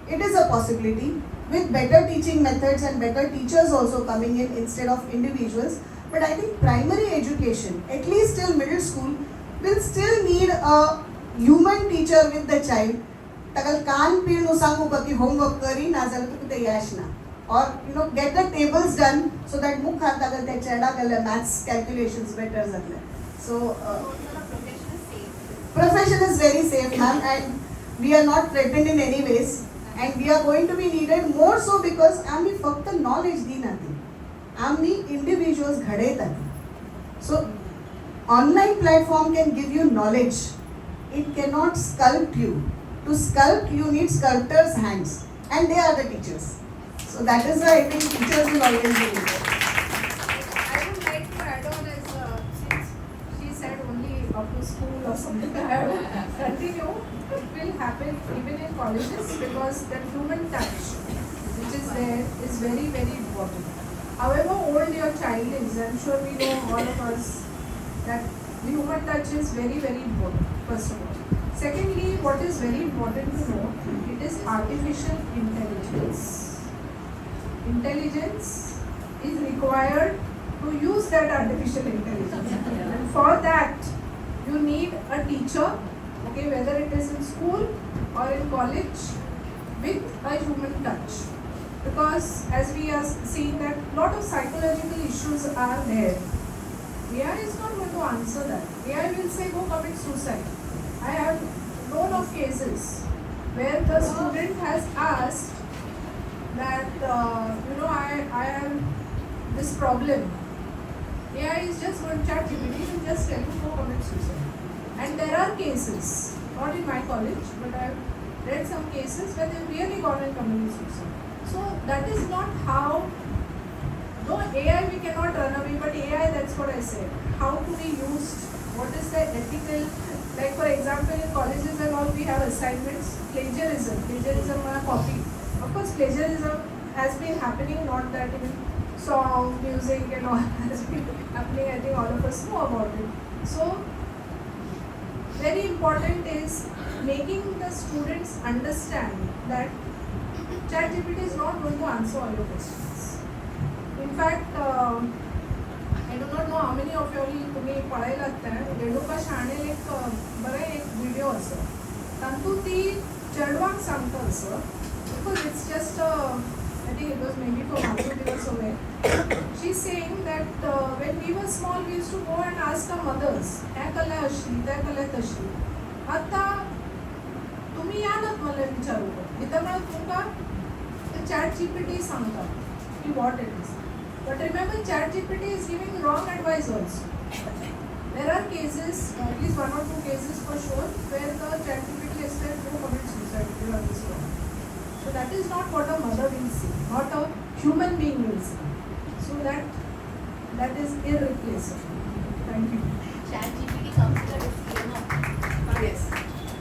It is a possibility with better teaching methods and better teachers also coming in instead of individuals. But I think primary education, at least till middle school, will still need a human teacher with the child. Takal kan pil no sangu ki homework kari na jal to te yashna. Or get the tables done so that mukha takal te chada kal maths calculations better zakle. So profession is very safe, ma'am, and we are not threatened in any ways. And we are going to be needed more so because आम्ही फक्त knowledge दी नाती, आम्ही individuals घडे Tati. So online platform can give you knowledge. It cannot sculpt you. To sculpt you need sculptors' hands, and they are the teachers. So that is why I think teachers will always be needed. I would like to add on as since she said only up to school or something, I will continue. It will happen even in colleges because that human touch which is there is very, very important. However old your child is, I'm sure we know all of us that the human touch is very, very important, first of all. Secondly, what is very important to know, it is artificial intelligence. Intelligence is required to use that artificial intelligence. And for that, you need a teacher, okay, whether it is in school or in college, with a human touch. Because as we are seeing that lot of psychological issues are there. AI is not going to answer that. AI will say go commit suicide. I have known of cases where the student has asked that I have this problem. AI is just going to chat GPT and just tell you go commit suicide. And there are cases, not in my college, but I have read some cases where they have really gone and committed suicide. So that is not how, though AI we cannot run away, but AI, that's what I said. How to be used, what is the ethical, like for example in colleges and all we have assignments, plagiarism or copy. Of course plagiarism has been happening, not that even song, music and all has been happening, I think all of us know about it. So very important is making the students understand that ChatGPT is not going to answer all your questions. In fact, I do not know how many of you तुम्ही पळायला लागताय. रेणुका शाणेल एक बरं एक video असं. तांतू ती चढवाक सांगता असं. Because it's just I think it was maybe for Matru Diwas away. She's saying that when we we were small, we used to go and ask our mothers, "Hai kalay ashli, tai kalay tashli." आता तुम्ही या ना मला विचारू इथं मला तुमका chat GPT सांगता की what it is. But remember, chat GPT is giving wrong advice also. There are cases, at least 1 or 2 cases for sure, where the chat GPT has said go commit suicide if you are this wrong. So that is not what a mother will see, not a human being will see. So that is irreplaceable. Thank you. ChatGPT comes with a disclaimer. Yes.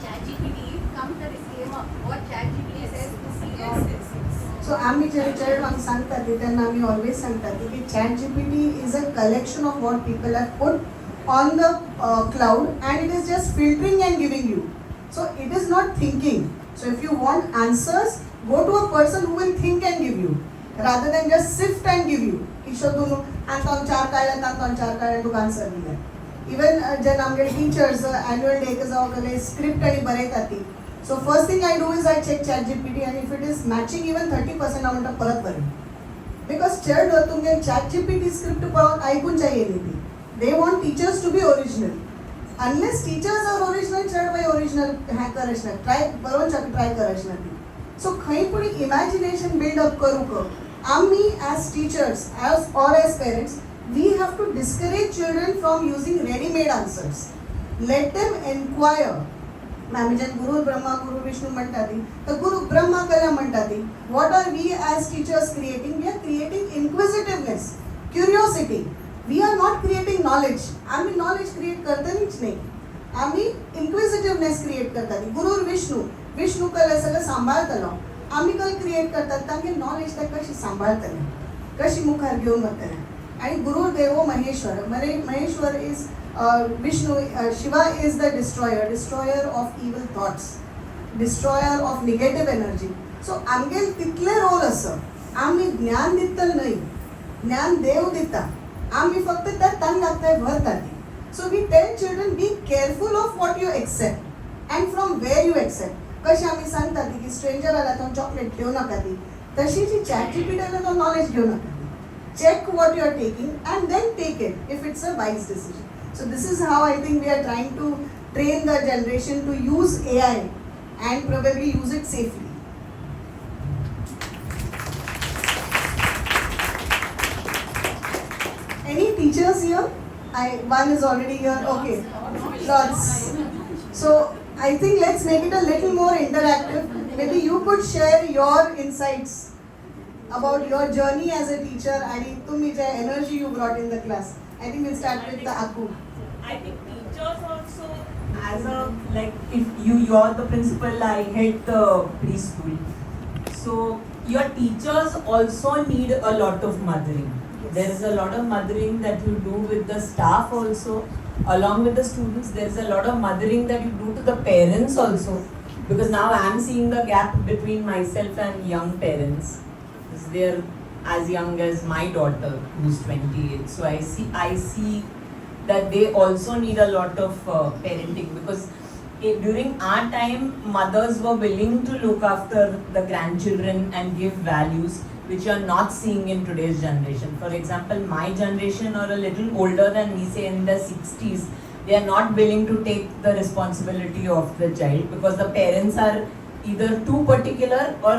ChatGPT comes with a disclaimer. What ChatGPT says is wrong. So आम्ही जेव्हा चेडवांक सांगतात तेन्ना आम्ही always सांगतात की chat GPT is a collection of what people have put on the cloud and it is just filtering and giving you. So it is not thinking. So if you want answers, go to a person who will think and give you rather than just sift and give you. Ishadunu Anton 4 काढल्यात Anton 4 काढल्यात तुका answer दिला. Even जेन्ना आमगे teachers annual day जावं गेले script आनी बरयतात ती. So first thing I do is I check ChatGPT and if it is matching even 30% I want to परत बरें. Because चेडवां तुमगे ChatGPT स्क्रिप्ट पळोवन आयकून चाहिए न्ही. They want teachers to be original. Unless teachers are original, चेडवां original हाँ करच ना. Try बरोवन चक try करच ना ती. So खंय पुणी imagination build up करूक आमी as teachers as parents we have to discourage children from using ready made answers. Let them inquire. आमी जेन्ना गुरु ब्रह्मा गुरु विष्णू म्हणटा ती तर गुरु ब्रह्मा कल्या म्हणटा ती. What are we as teachers creating? We are creating inquisitiveness, curiosity. We are not creating knowledge. आमी knowledge create करतलीच नाही. आमी inquisitiveness create करता ती. गुरु विष्णू कल्या सगळं सांभाळतलो. आमी कल क्रिएट करतात तांगे नॉलेज ते कशी सांभाळतले, कशी मुखार घेऊन वतले. आणि गुरुदेवो Maheshwar. Maheshwar is Vishnu. Shiva is the destroyer of evil thoughts, destroyer of negative energy. So आमगे तितले रोल आसा. आमी ज्ञान दितल न्हय, ज्ञान देव दिता. आमी फक्त त्या तांग लागता भरता ती. So we tell children be careful of what you accept and from where you accept. कशी आमी सांगता ती की स्ट्रेंजर आला तो चॉकलेट घेऊ नका ती, तशी जी चॅट जीपीटी आला तो नॉलेज घेऊ नका ती. Check what you are taking and then take it if it's a wise decision. So this is how I think we are trying to train the generation to use AI and probably use it safely. Any teachers here? One is already here. Okay, lots. So I think let's make it a little more interactive. Maybe you could share your insights about your journey as a teacher and tumhi the energy you brought in the class. I think we'll start with the Aku. I think teachers also, as a, like, if you're the principal, I head the preschool. So your teachers also need a lot of mothering. There is a lot of mothering that you do with the staff also. Along with the students, there is a lot of mothering that you do to the parents also. Because now I am seeing the gap between myself and young parents. Because they are as young as my daughter, who's 28. So I see that they also need a lot of parenting. Because during our time, mothers were willing to look after the grandchildren and give values, which you are not seeing in today's generation. For example, my generation or a little older than me, say in their 60s, they are not willing to take the responsibility of the child because the parents are either too particular or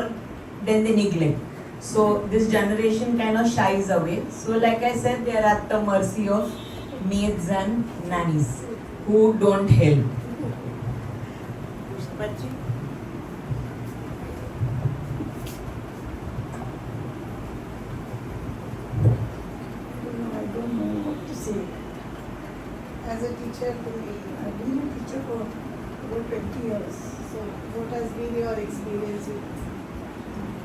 then they neglect. So this generation kind of shies away. So like I said, they are at the mercy of maids and nannies who don't help. As a teacher to me, I've been a teacher for over 20 years. So what has been your experience with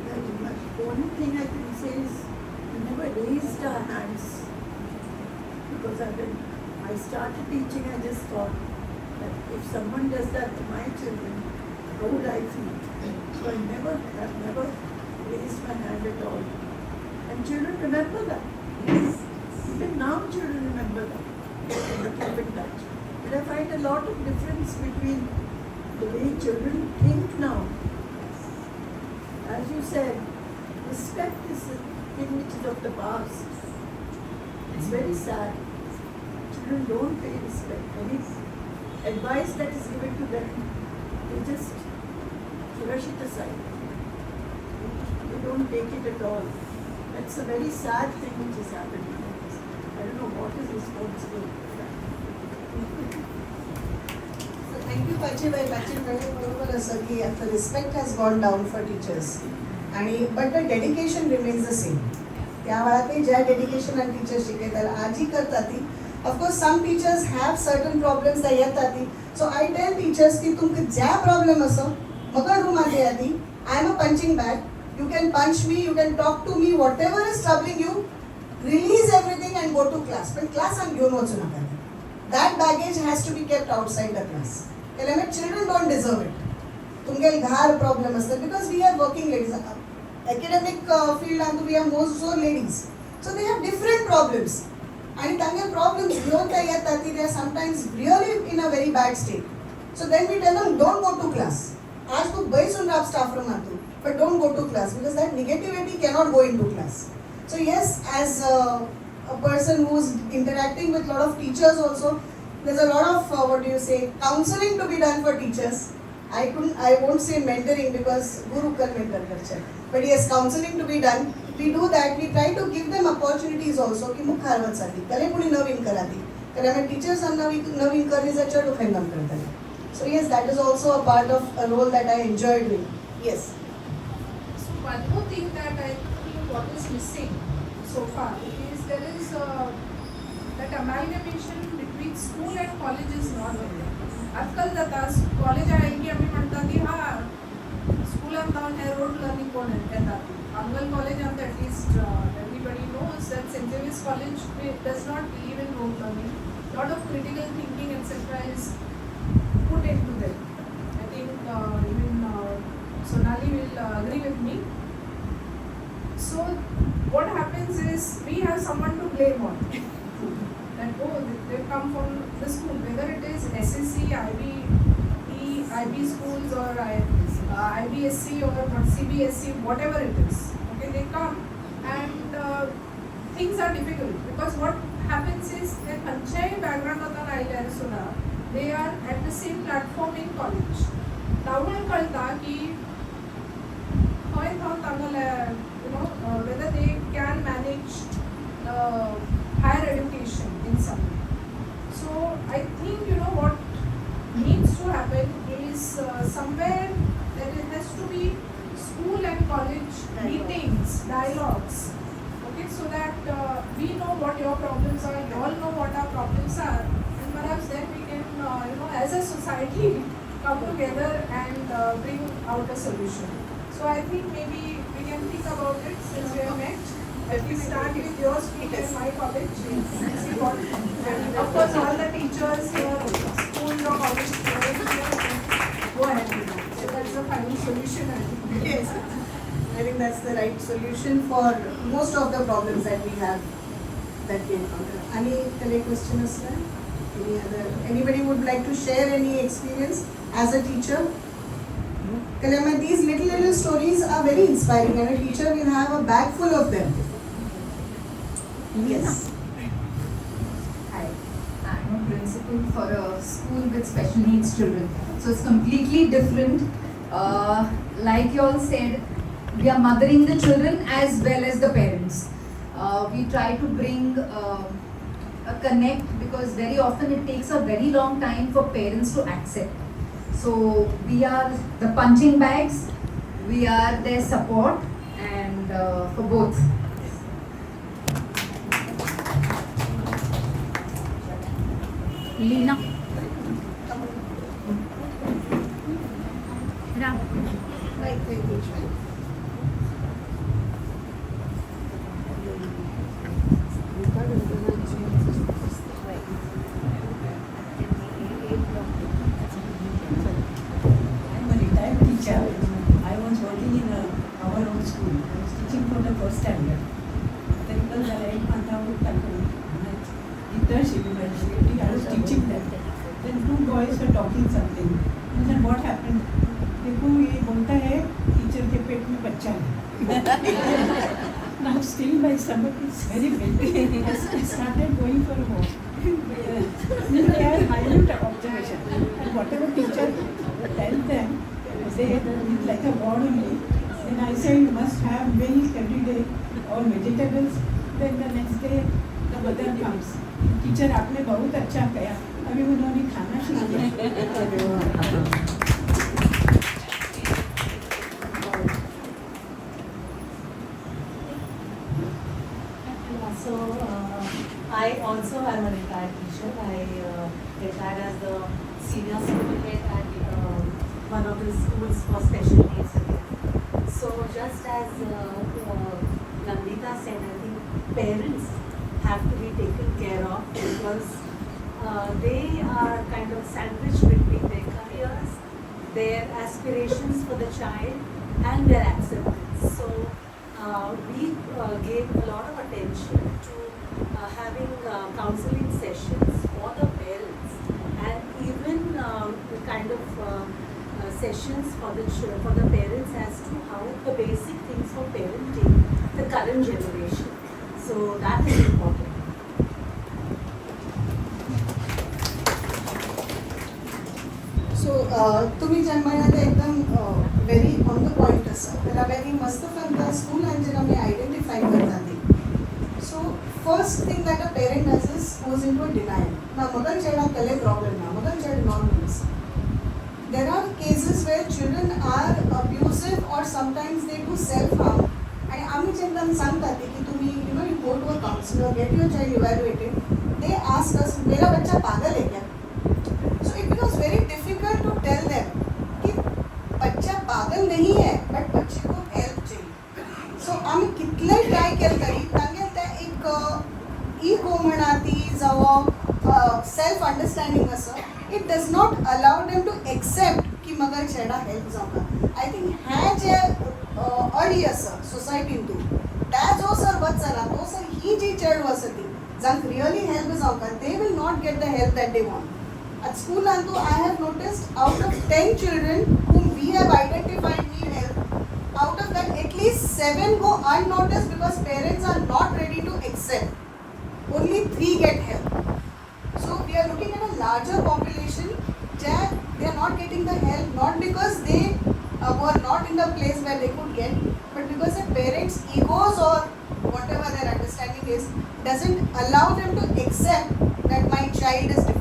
that? The only thing I can say is we never raised our hands. Because when I started teaching, I just thought that if someone does that to my children, how would I feel? So I've never raised my hand at all. And children remember that. Even now children remember that. And keep in touch. But I find a lot of difference between the way children think now. As you said, respect is a thing which is of the past. It's very sad. children don't pay respect. Any advice that is given to them, they just brush it aside. They don't take it at all. That's a very sad thing which is happening. I don't know what is responsible for that. So thank you Pachibai. Pachibai बरोबर असं की आता respect has gone down for teachers. आणि but the dedication remains the same. त्या वेळातही ज्या dedication आणि teacher शिकयतात आजही करतात ती. Of course some teachers have certain problems that येतात ती. So I tell teachers की तुमका ज्या problem असो मगर रूमात येती. I am a punching bag. You can punch me, you can talk to me, whatever is troubling you, release everything and go to class. But class I'm घेऊन वचू नका. That baggage has to be kept outside the class. Children don't deserve it. तुमगे घार problem असतात because we are working ladies. Academic field and we are most so ladies. So they have different problems. And तांगे problems घेऊन ते येतात they are sometimes really in a very bad state. So then we tell them don't go to class. आज तू बैसून राह staff room आतू. But don't go to class because that negativity cannot go into class. So yes, as a person who's interacting with a lot of teachers also, there's a lot of what do you say, counseling to be done for teachers. I won't say mentoring because guru kar mentor karcha. But yes, counseling to be done. We do that. We try to give them opportunities also. की मुख हरवत साठी. करे कुणी नवीन कराती. करे आम्ही teachers नवीन करण्याचा चढ उखेंदम करतात. So yes, that is also a part of a role that I enjoy doing. Yes. So one more thing that I think what is missing so far is there is that amalgamation between school and college is not there. आजकाल जाता college आहे की आम्ही म्हणतात की हा स्कूलान जाऊन हे road learning कोण येतात. Angal college and at least everybody knows that St. James College does not believe in road learning. Lot of critical thinking etc. is put into them. I think even Sonali will agree with me. So what happens is we have someone to blame on. That they come from the school, whether it is SSC, IB schools or IBSC or CBSC, whatever it is. Okay, they come and things are difficult because what happens is that Panchayat background of the they are at the same platform in college. Now kalta ki whether they can manage higher education in some way. So I think what needs to happen is somewhere there has to be school and college meetings, dialogues, okay, so that we know what your problems are, you all know what our problems are, and perhaps then we can as a society come together and bring out a solution. So I think maybe we can think about it since we have met. Let me start with your school and my college. And of course all the teachers here, schools or college go ahead with that. So that's the final solution I think. Yes, I think that's the right solution for most of the problems that we have that we encounter. Any question as well? Anybody would like to share any experience as a teacher? These little stories are very inspiring and a teacher will have a bag full of them. Yes. Hi, I'm a principal for a school with special needs children. So it's completely different. Like you all said, we are mothering the children as well as the parents. We try to bring a connect because very often it takes a very long time for parents to accept. So we are the punching bags, we are their support and for both. Lina. Ram. Right, engagement. I'm a retired teacher. I was working in our own school. I was teaching for the first standard. Then I was teaching them. Then two boys were talking something. I said, what happened? देखो ये बोलता है teacher के पेट में बच्चा है. Now still my stomach is very big. I started going for a walk. they eat like a god only. Then I say you must have milk every day or vegetables. Then the next day the mother comes. Teacher आपने बहुत अच्छा किया. अभी उन्होंने खाना शुरू किया. So I also am a retired teacher. I retired as the senior school head at one of the schools for special needs. So just as Nandita said, I think parents have to be taken care of because they are kind of sandwiched between their careers, their aspirations for the child and their acceptance. So we gave a lot of attention to having counseling sessions for the parents and even the kind of sessions for the parents as to how the basic things for parenting the current generation. So that is important. सो तुम्ही जें म्हणा ते एकदम very on the point आसा त्याला very मस्त फंदा school आणि जेन्ना आमी आयडेंटिफाय करता ती so first thing that a parent does is goes in to denial ना मगन चेडा कसले प्रॉब्लेम ना मगन चेड नॉर्मल आसा there are cases where children are abusive or sometimes they do self harm आणि आमी जेन्ना सांगता की तुम्ही you know you go to a counsellor get your child evaluated they ask us मेरा बच्चा पागल है क्या So it becomes very difficult to tell them कि बच्चा पागल नहीं है बट बच्चे को हेल्प चाहिए. सो आम्ही कितले ट्राय केले तरी तांगे ते एक इगो म्हणा ती जावं सेल्फ अंडरस्टँडिंग असं it does not allow them to accept की मगर चेडा हेल्प जावं. आय थिंक हे जे अडी आसा सोसायटीन त्या जो सर वचना तो सर ही जी चेड आसा ती जांक रियली हेल्प जावं they will not get the help that they want. At school, Antu, I have noticed out of 10 children whom we have identified need help, out of that at least 7 go unnoticed because parents are not ready to accept. Only 3 get help. So we are looking at a larger population that they are not getting the help not because they were not in the place where they could get, but because their parents' egos or whatever their understanding is doesn't allow them to accept that my child is different.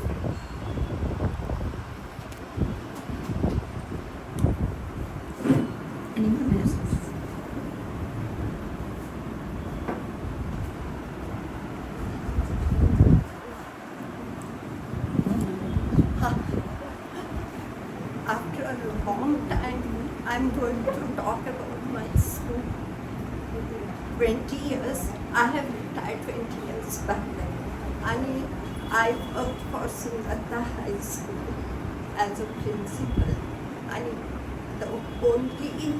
After a long time, I'm going to talk about my school. 20 years, I have retired 20 years back. And I worked for Sungata High School as a principal. And the only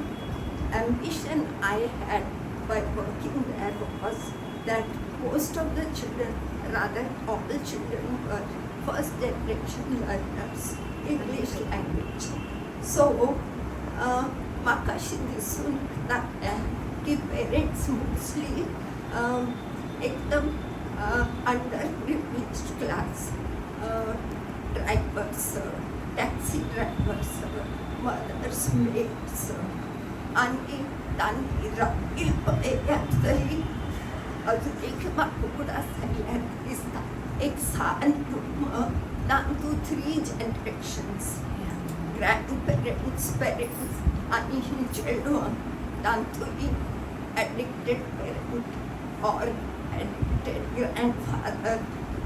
ambition I had by working there was that most of the children, rather all the children, were first generation learners English language. So, म्हाका अशें दिसून लागलें की parents mostly एकदम underprivileged class drivers taxi drivers mothers maids आनी तांणी रावली पळयल्यार तरी अजून एक म्हाका कुडा सांगल्यार दिसता एक सान down to 3 generations, grandparents, parents, and children, down to addicted parent or addicted grandfather.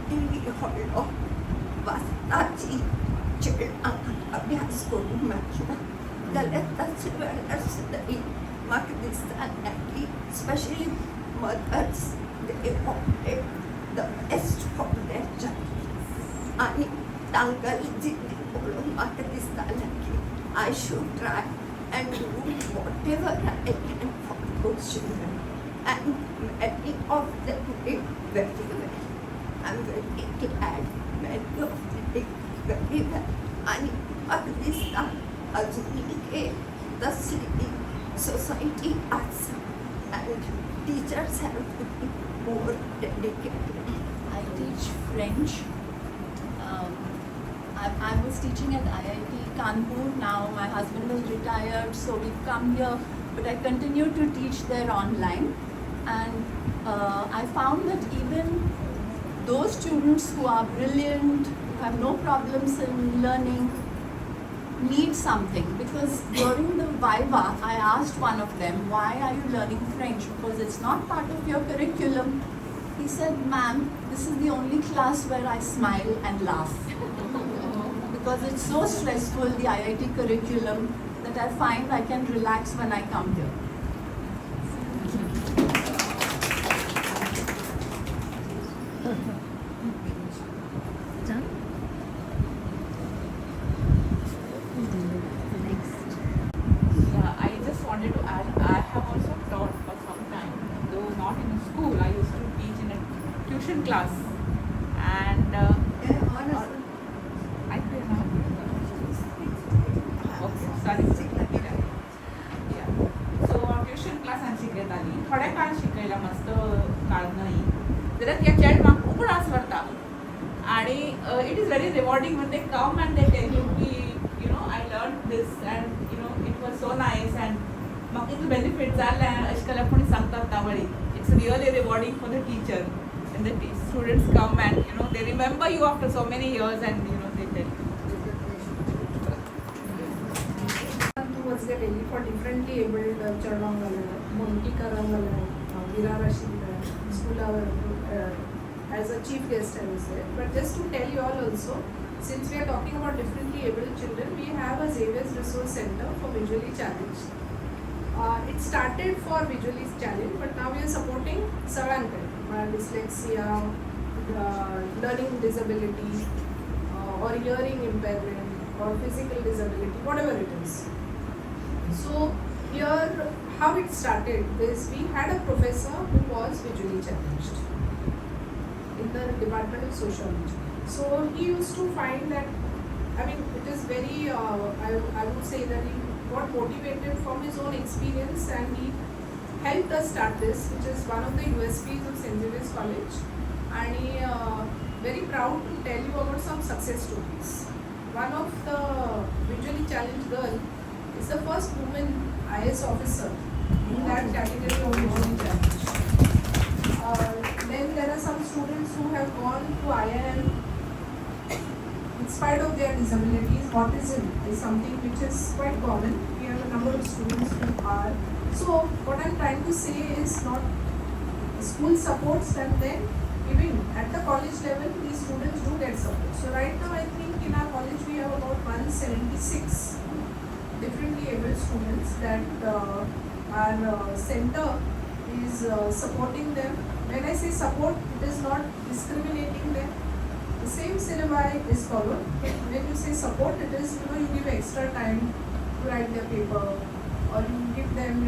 He hollow vastachi children abhyas करून म्हटलं जाल्यार ताचे वेळार सुद्दां म्हाका दिसता की specially mothers they wanted the best for their child. आणि तांकां जिद्दी पळोवन म्हाका दिसतालें की I should try and do whatever I can for those children and many of them did very well. I am very glad many of them did very well. आणि म्हाका दिसता अजूनय तसली सोसायटी आसा and teachers have to be more dedicated. I teach French. I was teaching at IIT Kanpur. Now my husband is retired, so we've come here. But I continue to teach there online, and I found that even those students who are brilliant, who have no problems in learning, need something. Because during the Viva, I asked one of them, why are you learning French? Because it's not part of your curriculum. He said, ma'am, this is the only class where I smile and laugh. Because it's so stressful, the IIT curriculum, that I find I can relax when I come here. I just wanted to add, I have also taught for some time, though not in a school. I used to teach in a tuition class, and I can okay, sorry. Yeah. So tuition class हांव शिकयत आली थोड्या काळ शिकयला मस्त काळ नाही जरा त्या chat म्हाका उगडास व्हरता आणि it is very rewarding when they come and they tell you ki I learned this and it was so nice and म्हाका इतलो benefit जाला अशें करून कोणी सांगतात तावळी. It's really rewarding for the teacher and the students come and they remember you after so many years and they tell you. Towards the Delhi for differently abled children, Montikaram, Virarashi, school as a chief guest I was there. But just to tell you all also, since we are talking about differently abled children, we have a Xavier's Resource Center for visually challenged. It started for visually challenged, but now we are supporting Savankan, dyslexia, learning disability, or hearing impairment, or physical disability, whatever it is. So here, how it started is we had a professor who was visually challenged in the Department of Sociology. So he used to find that, it is very, I would say that he got motivated from his own experience and he helped us start this, which is one of the USPs of St. Xavier's College. And he very proud to tell you about some success stories. One of the visually challenged girl is the first woman IS officer in that category of visually challenged. Then there are some students who have gone to IIM in spite of their disabilities. Autism is something which is quite common. We have a number of students who are. So what I'm trying to say is not school supports and then even at the college level these students do get support. So right now I think in our college we have about 176 differently able students that our center is supporting them. When I say support, it is not discriminating them. The same syllabi is followed. When you say support, it is you give extra time to write their paper, or you give them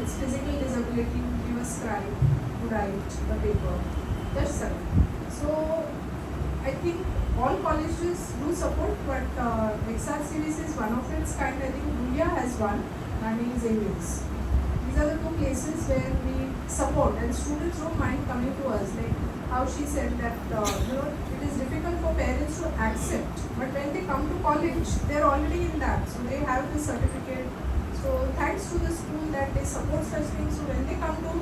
it's physical disability, you give a scribe to write the paper. That's it. So I think all colleges do support, but XR series is one of its kind. I think India has one, and in Xavier's. These are the two places where we support, and students don't mind coming to us. Like how she said that it is difficult for parents to accept, but when they come to college, they are already in that, so they have the certificate. So thanks to the school that they support such things. So when they come to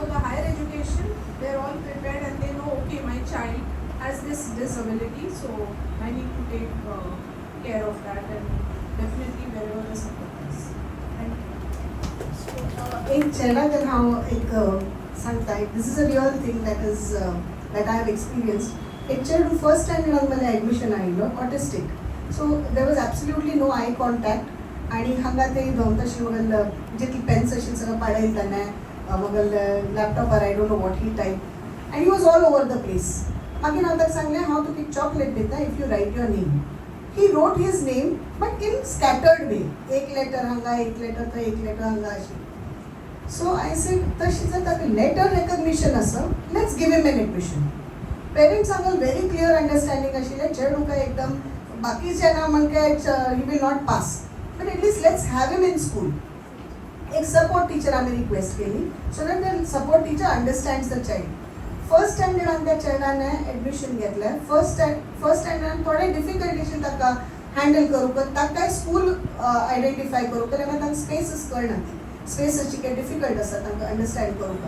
the higher education, they are all prepared and they know, okay, my child has this disability, so I need to take care of that, and definitely wherever the support is. Thank you. एक चेहऱ्यात हांव एक सांगता this is a real thing that I have experienced एक चेडू first स्टँडर्डाक मला admission आयिल्लो autistic so there was absolutely no eye contact आनी हांगा ते तशी मगल जितली पेन्स आशिल्ली सगळं पाडयली ताणें मगल लॅपटॉपार I don't know what he type and he was all over the place मागीर हांव ताका सांगलें हांव तुका एक चॉकलेट दिता if you write your name he wrote his name but in scattered way एक लेटर हांगा एक लेटर थंय एक लेटर हांगा अशी सो आय सेड तशी जर ताका लेटर रेकग्निशन आसा let's give him an admission parents हांगा वेरी क्लियर अंडरस्टँडींग आशिल्लें चेडूका एकदम बाकीचे ना म्हणके he will not pass but at least let's have him in school एक सपोर्ट टीचर आम्ही रिक्वेस्ट केली so that the support teacher understands the child first time स्टँडर्डान त्या चेडवान एडमिशन घेतलें. फर्स्ट स्टँडर्डान थोडे डिफिकल्टीशी ताका हँडल करूंक ताका स्कूल आयडेंटिफाय करूंक कित्याक तांकां स्पेसीस कळना, स्पेसीस कितें डिफिकल्ट आसा तांकां अंडरस्टँड करूंक.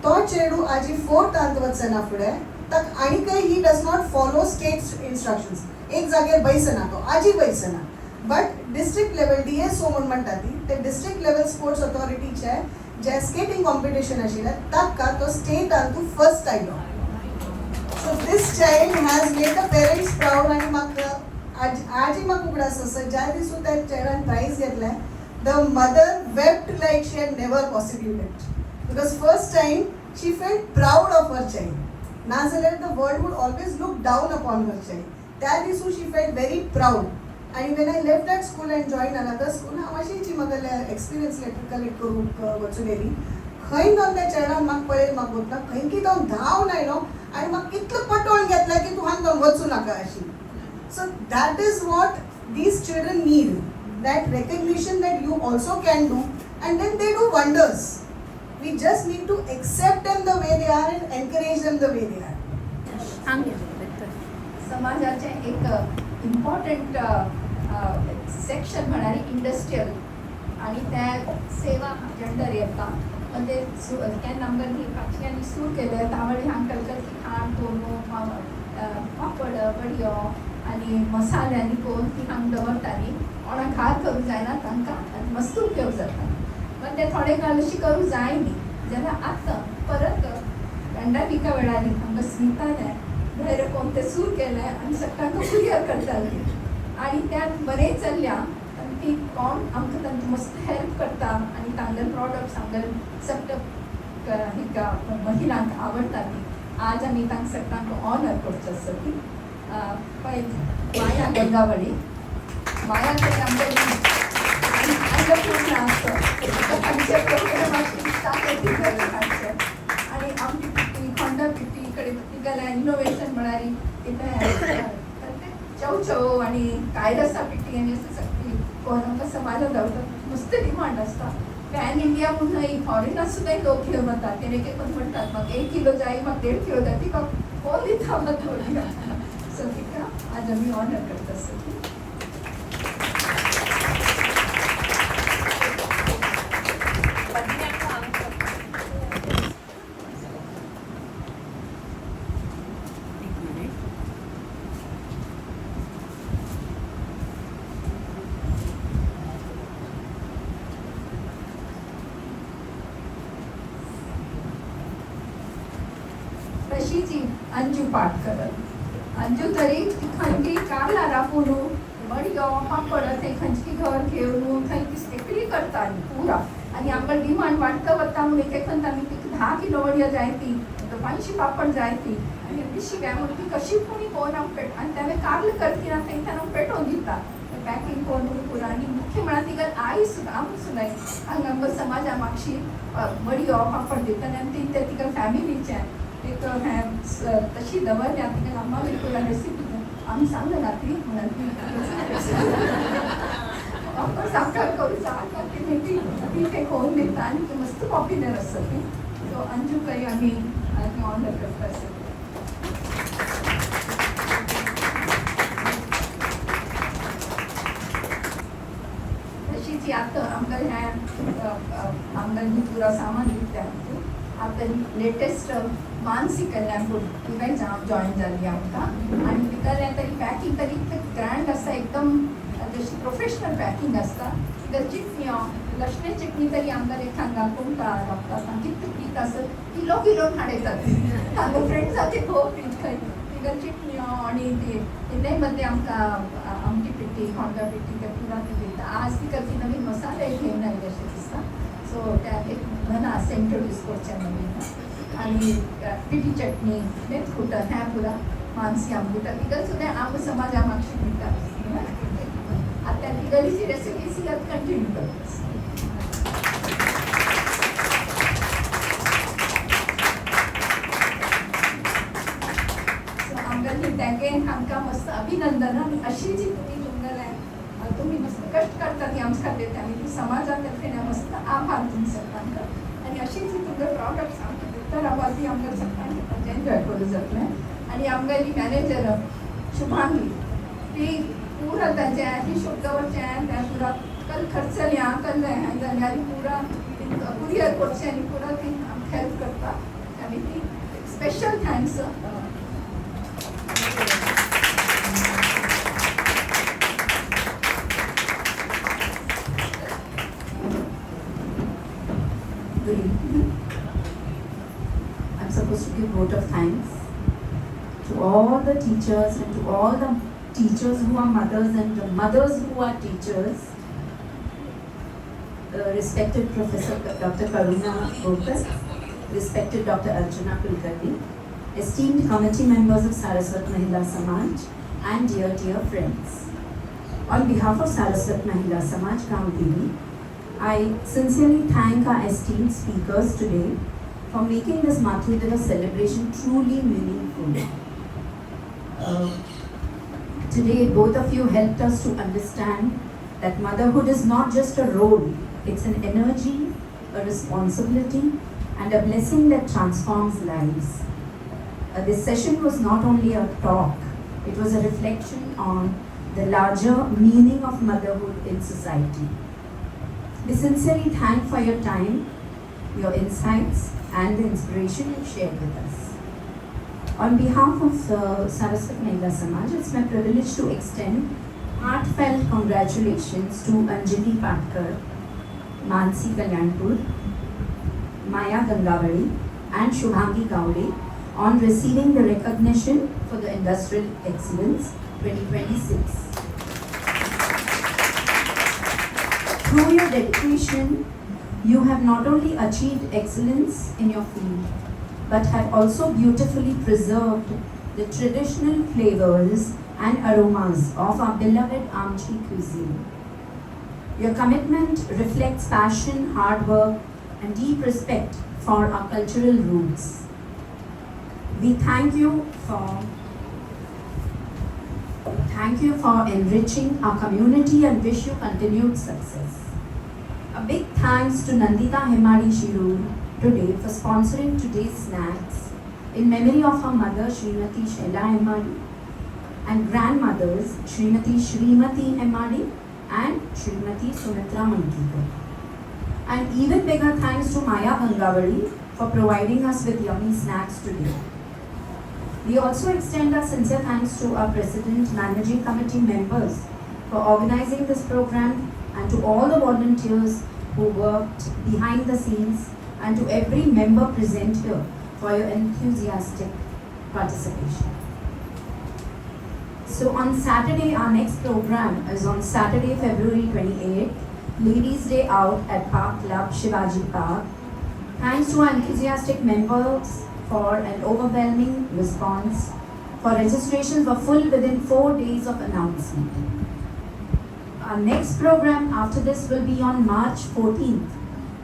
तो चेडू आजी 4th वचना फुडें ताका आनीकय he does not follow state instructions. एक जाग्यार बसना तो, आजी बसना. बट डिस्ट्रिक्ट लेवल DSO म्हणून म्हणटा ती, ते डिस्ट्रिक्ट लेवल स्पोर्ट्स ऑथॉरिटीचे जे स्केटिंग कॉम्पिटिशन आशिल्लें ताका तो स्टेटान तूं फर्स्ट आयलो. So this child has made the parents proud. आनी म्हाका आजी म्हाका उगडास आसा ज्या दिसून त्या चेडवान प्रायज घेतलें, the mother wept like she had never possibly wept, because first time she felt proud of her child. नाजाल्यार the world would always look down upon her child. त्या दिसू शी फेल्ट व्हेरी प्राऊड. आनी when I left that school and join another school, हांव मातशीची म्हाका experience letter collect करूंक वचून येयली. खंय जावन त्या चेडवान म्हाका पळयलें, म्हाका वतना खंय की तो धांवन आयलो आनी म्हाका कितलो पटोवन घेतला की तूं हांगा वचूं नाका अशी. So that is what these children need, that recognition that you also can do, and then they do wonders. We just need to accept them the way they are and encourage them the way they are. समाजाचे एक important section म्हणारी industrial आणि त्या सेवा gender येता म्हणजे केन्ना आमकां काचक्यांनी सूर केले तावळे हांगा कलकत्ती खाण तोरणू पापड बडयो आनी मसाल्यांनी करून ती हांगा दवरताली. कोणाक घात करूंक जायना तांकां मस्त उपयोग जाता. पण ते थोडे काळ अशी करूंक जायनी. जाल्यार आतां परत पेंडेमिका वेळारी आमकां स्मिताले भायर कोण ते सूर केले आनी सगळ्यांक कुरियर करताली आनी त्यात बरें चल्ल्या. ती कोण आमकां तांकां मस्त हेल्प करता आनी तांगेले प्रॉडक्ट्स आमगेले सगळ्या महिलांक आवडटाली. आज आमी तांकां सगळ्यांक ऑनर करचो आसा ती पळय माया गंगावळी. माया तरी आमच्या अन्नपूर्णा आसता तांचे प्रोग्राम आनी आमची पिटी खोंडा पिटी कडेन तिगेलें इनोवेशन म्हळ्यार कितें चव चव आनी कायरसा पिटी आनी सगळी कोण आमकां समाजांत धांवता मस्त डिमांड आसता. पॅन इंडिया म्हणून न्हय, फॉरेनार सुद्दां लोक घेवन वता. ते एक कोण म्हणटात म्हाका 1 किलो जाय, म्हाका 1.5 किलो जाय, तिका कोण दिता म्हाका. सो तिका आज आमी ऑनर करता आसता. तशीची अंजू पाटकर. अंजू तरी खंयची कारला राखून बडयो पापड थंय खंयची घर घेवन थंय एकली करताली पुरा. आनी आमकां डिमांड वाडटा वता म्हणून एक खंत आमी 10 किलो बडयो जाय ती, 500 पापड जाय ती आनी अशी काय म्हणून ती कशी कोणी कोण पेट आनी त्यावेळी कारल करती ना थंयच्यान पेटोवन दिता पॅकिंग करून पुरा. आनी मुख्य म्हळ्यार तिका आई सुद्दां आमी सुद्दां हांगा आमच्या समाजा मागशी बडयो पापड दिता आनी ते तिका फॅमिलीचे एक तशी दवरल्या. तिका अम्मा बिलकुल रेसिपी आमी सांगलें ना ती म्हणून साखर करून साखर ती ते खोवून दिता आनी ती मस्त पॉप्युलर आसा ती. सो अंजू करी आमी ऑनर करता आसा. तशीच आतां आमकां आमकां पुरो सामान दिता. आतां लेटेस्ट मानसी कल्याणपूर तिकाय जॉईन जाली आमकां आनी तिका तरी पॅकींग तरी ग्रँड आसा एकदम जशी प्रोफेशनल पॅकींग आसता. तिका चिटण्यो लसणे चटणी तरी आमकां एक हांगा कुमटा लागता कितली पीत आसत किलो किलोन हाडयतात. हांगा फ्रेंड्स जाते खूब खंय तिका चिटण्यो आनी ते मदले आमकां आमची पिटी खोंडा पिटी ते पुरा ती दिता. आज तिका ती नवीन मसाले घेवन आयले अशें दिसता. सो त्या एक म्हणा सेंट्रल डिस्कोर्टच्या नवीन आनी पिठी चटणी मेथ खुटर हें पुरा मानसी आम दिता. तिका सुद्दां आम समाजा मागशी दिता. आतां तिगलीची रेसिपी आतां कंटिन्यू करता. सो आमकां तेगे आमकां मस्त अभिनंदन आनी अशी जी तुम्ही मस्त कष्ट करता ती आमच्या खातीर आनी ती समाजान तर्फे मस्त आभार तुमचे सगळ्यांक. आनी अशीच तुमचे प्रॉडक्ट्स आमकां दिता रावपा ती आमकां सगळ्यांक एंजॉय करू शकले आणि आमगेली मॅनेजर शुभांगी ती पूरा ताचे ही शब्दावरचे त्या पूरा कल खर्चली कल जाल्यारी पूरा कुरियर करचे आणि पूरा ती हेल्प करता आणि ती special thanks Good evening. I'm supposed to give vote of thanks to all the teachers and to all the teachers who are mothers and the mothers who are teachers. Respected Professor Dr. Karuna, respected Dr. Archana Kulkarni, esteemed committee members of Saraswat Mahila Samaj, and dear friends. On behalf of Saraswat Mahila Samaj, Gangavali, I sincerely thank our esteemed speakers today for making this Matru Diwas celebration truly meaningful. Today, both of you helped us to understand that motherhood is not just a role, it's an energy, a responsibility, and a blessing that transforms lives. This session was not only a talk, it was a reflection on the larger meaning of motherhood in society. We sincerely thank for your time, your insights, and the inspiration you shared with us. On behalf of Saraswat Mahila Samaj, it's my privilege to extend heartfelt congratulations to Anjali Patkar, Manasi Kalyanpur, Maya Gangavali, and Shubhangi Gawade on receiving the recognition for the Industrial Excellence 2026. Through your dedication, you have not only achieved excellence in your field, but have also beautifully preserved the traditional flavors and aromas of our beloved Amchi cuisine. Your commitment reflects passion, hard work, and deep respect for our cultural roots. We thank you for enriching our community and wish you continued success. A big thanks to Nandita Hemadi Shirur today for sponsoring today's snacks in memory of her mother Srimati Shaila Hemadi and grandmothers Srimati Hemadi and Srimati Sumitra Mankikar. And even bigger thanks to Maya Gangavali for providing us with yummy snacks today. We also extend our sincere thanks to our President, Managing Committee members for organizing this program, and to all the volunteers who worked behind the scenes, and to every member present here for your enthusiastic participation. So on Saturday, our next program is on Saturday, February 28th, Ladies' Day Out at Park Club, Shivaji Park. Thanks to our enthusiastic members for an overwhelming response. For registrations were full within 4 days of announcement. Our next program after this will be on March 14th,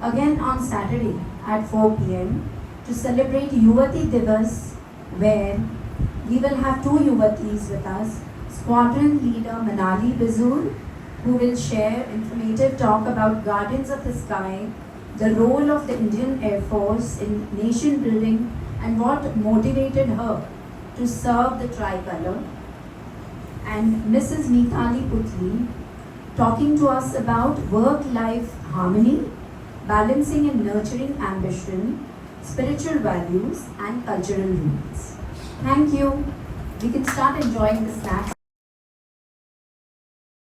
again on Saturday at 4 p.m. to celebrate Yuvati Diwas, where we will have 2 Yuvatis with us, Squadron Leader Manali Bizur, who will share informative talk about Gardens of the Sky, the role of the Indian Air Force in nation building, and what motivated her to serve the tricolor, and Mrs. Meethali Putli talking to us about work-life harmony, balancing and nurturing ambition, spiritual values, and cultural roots. Thank you. We can start enjoying the snacks.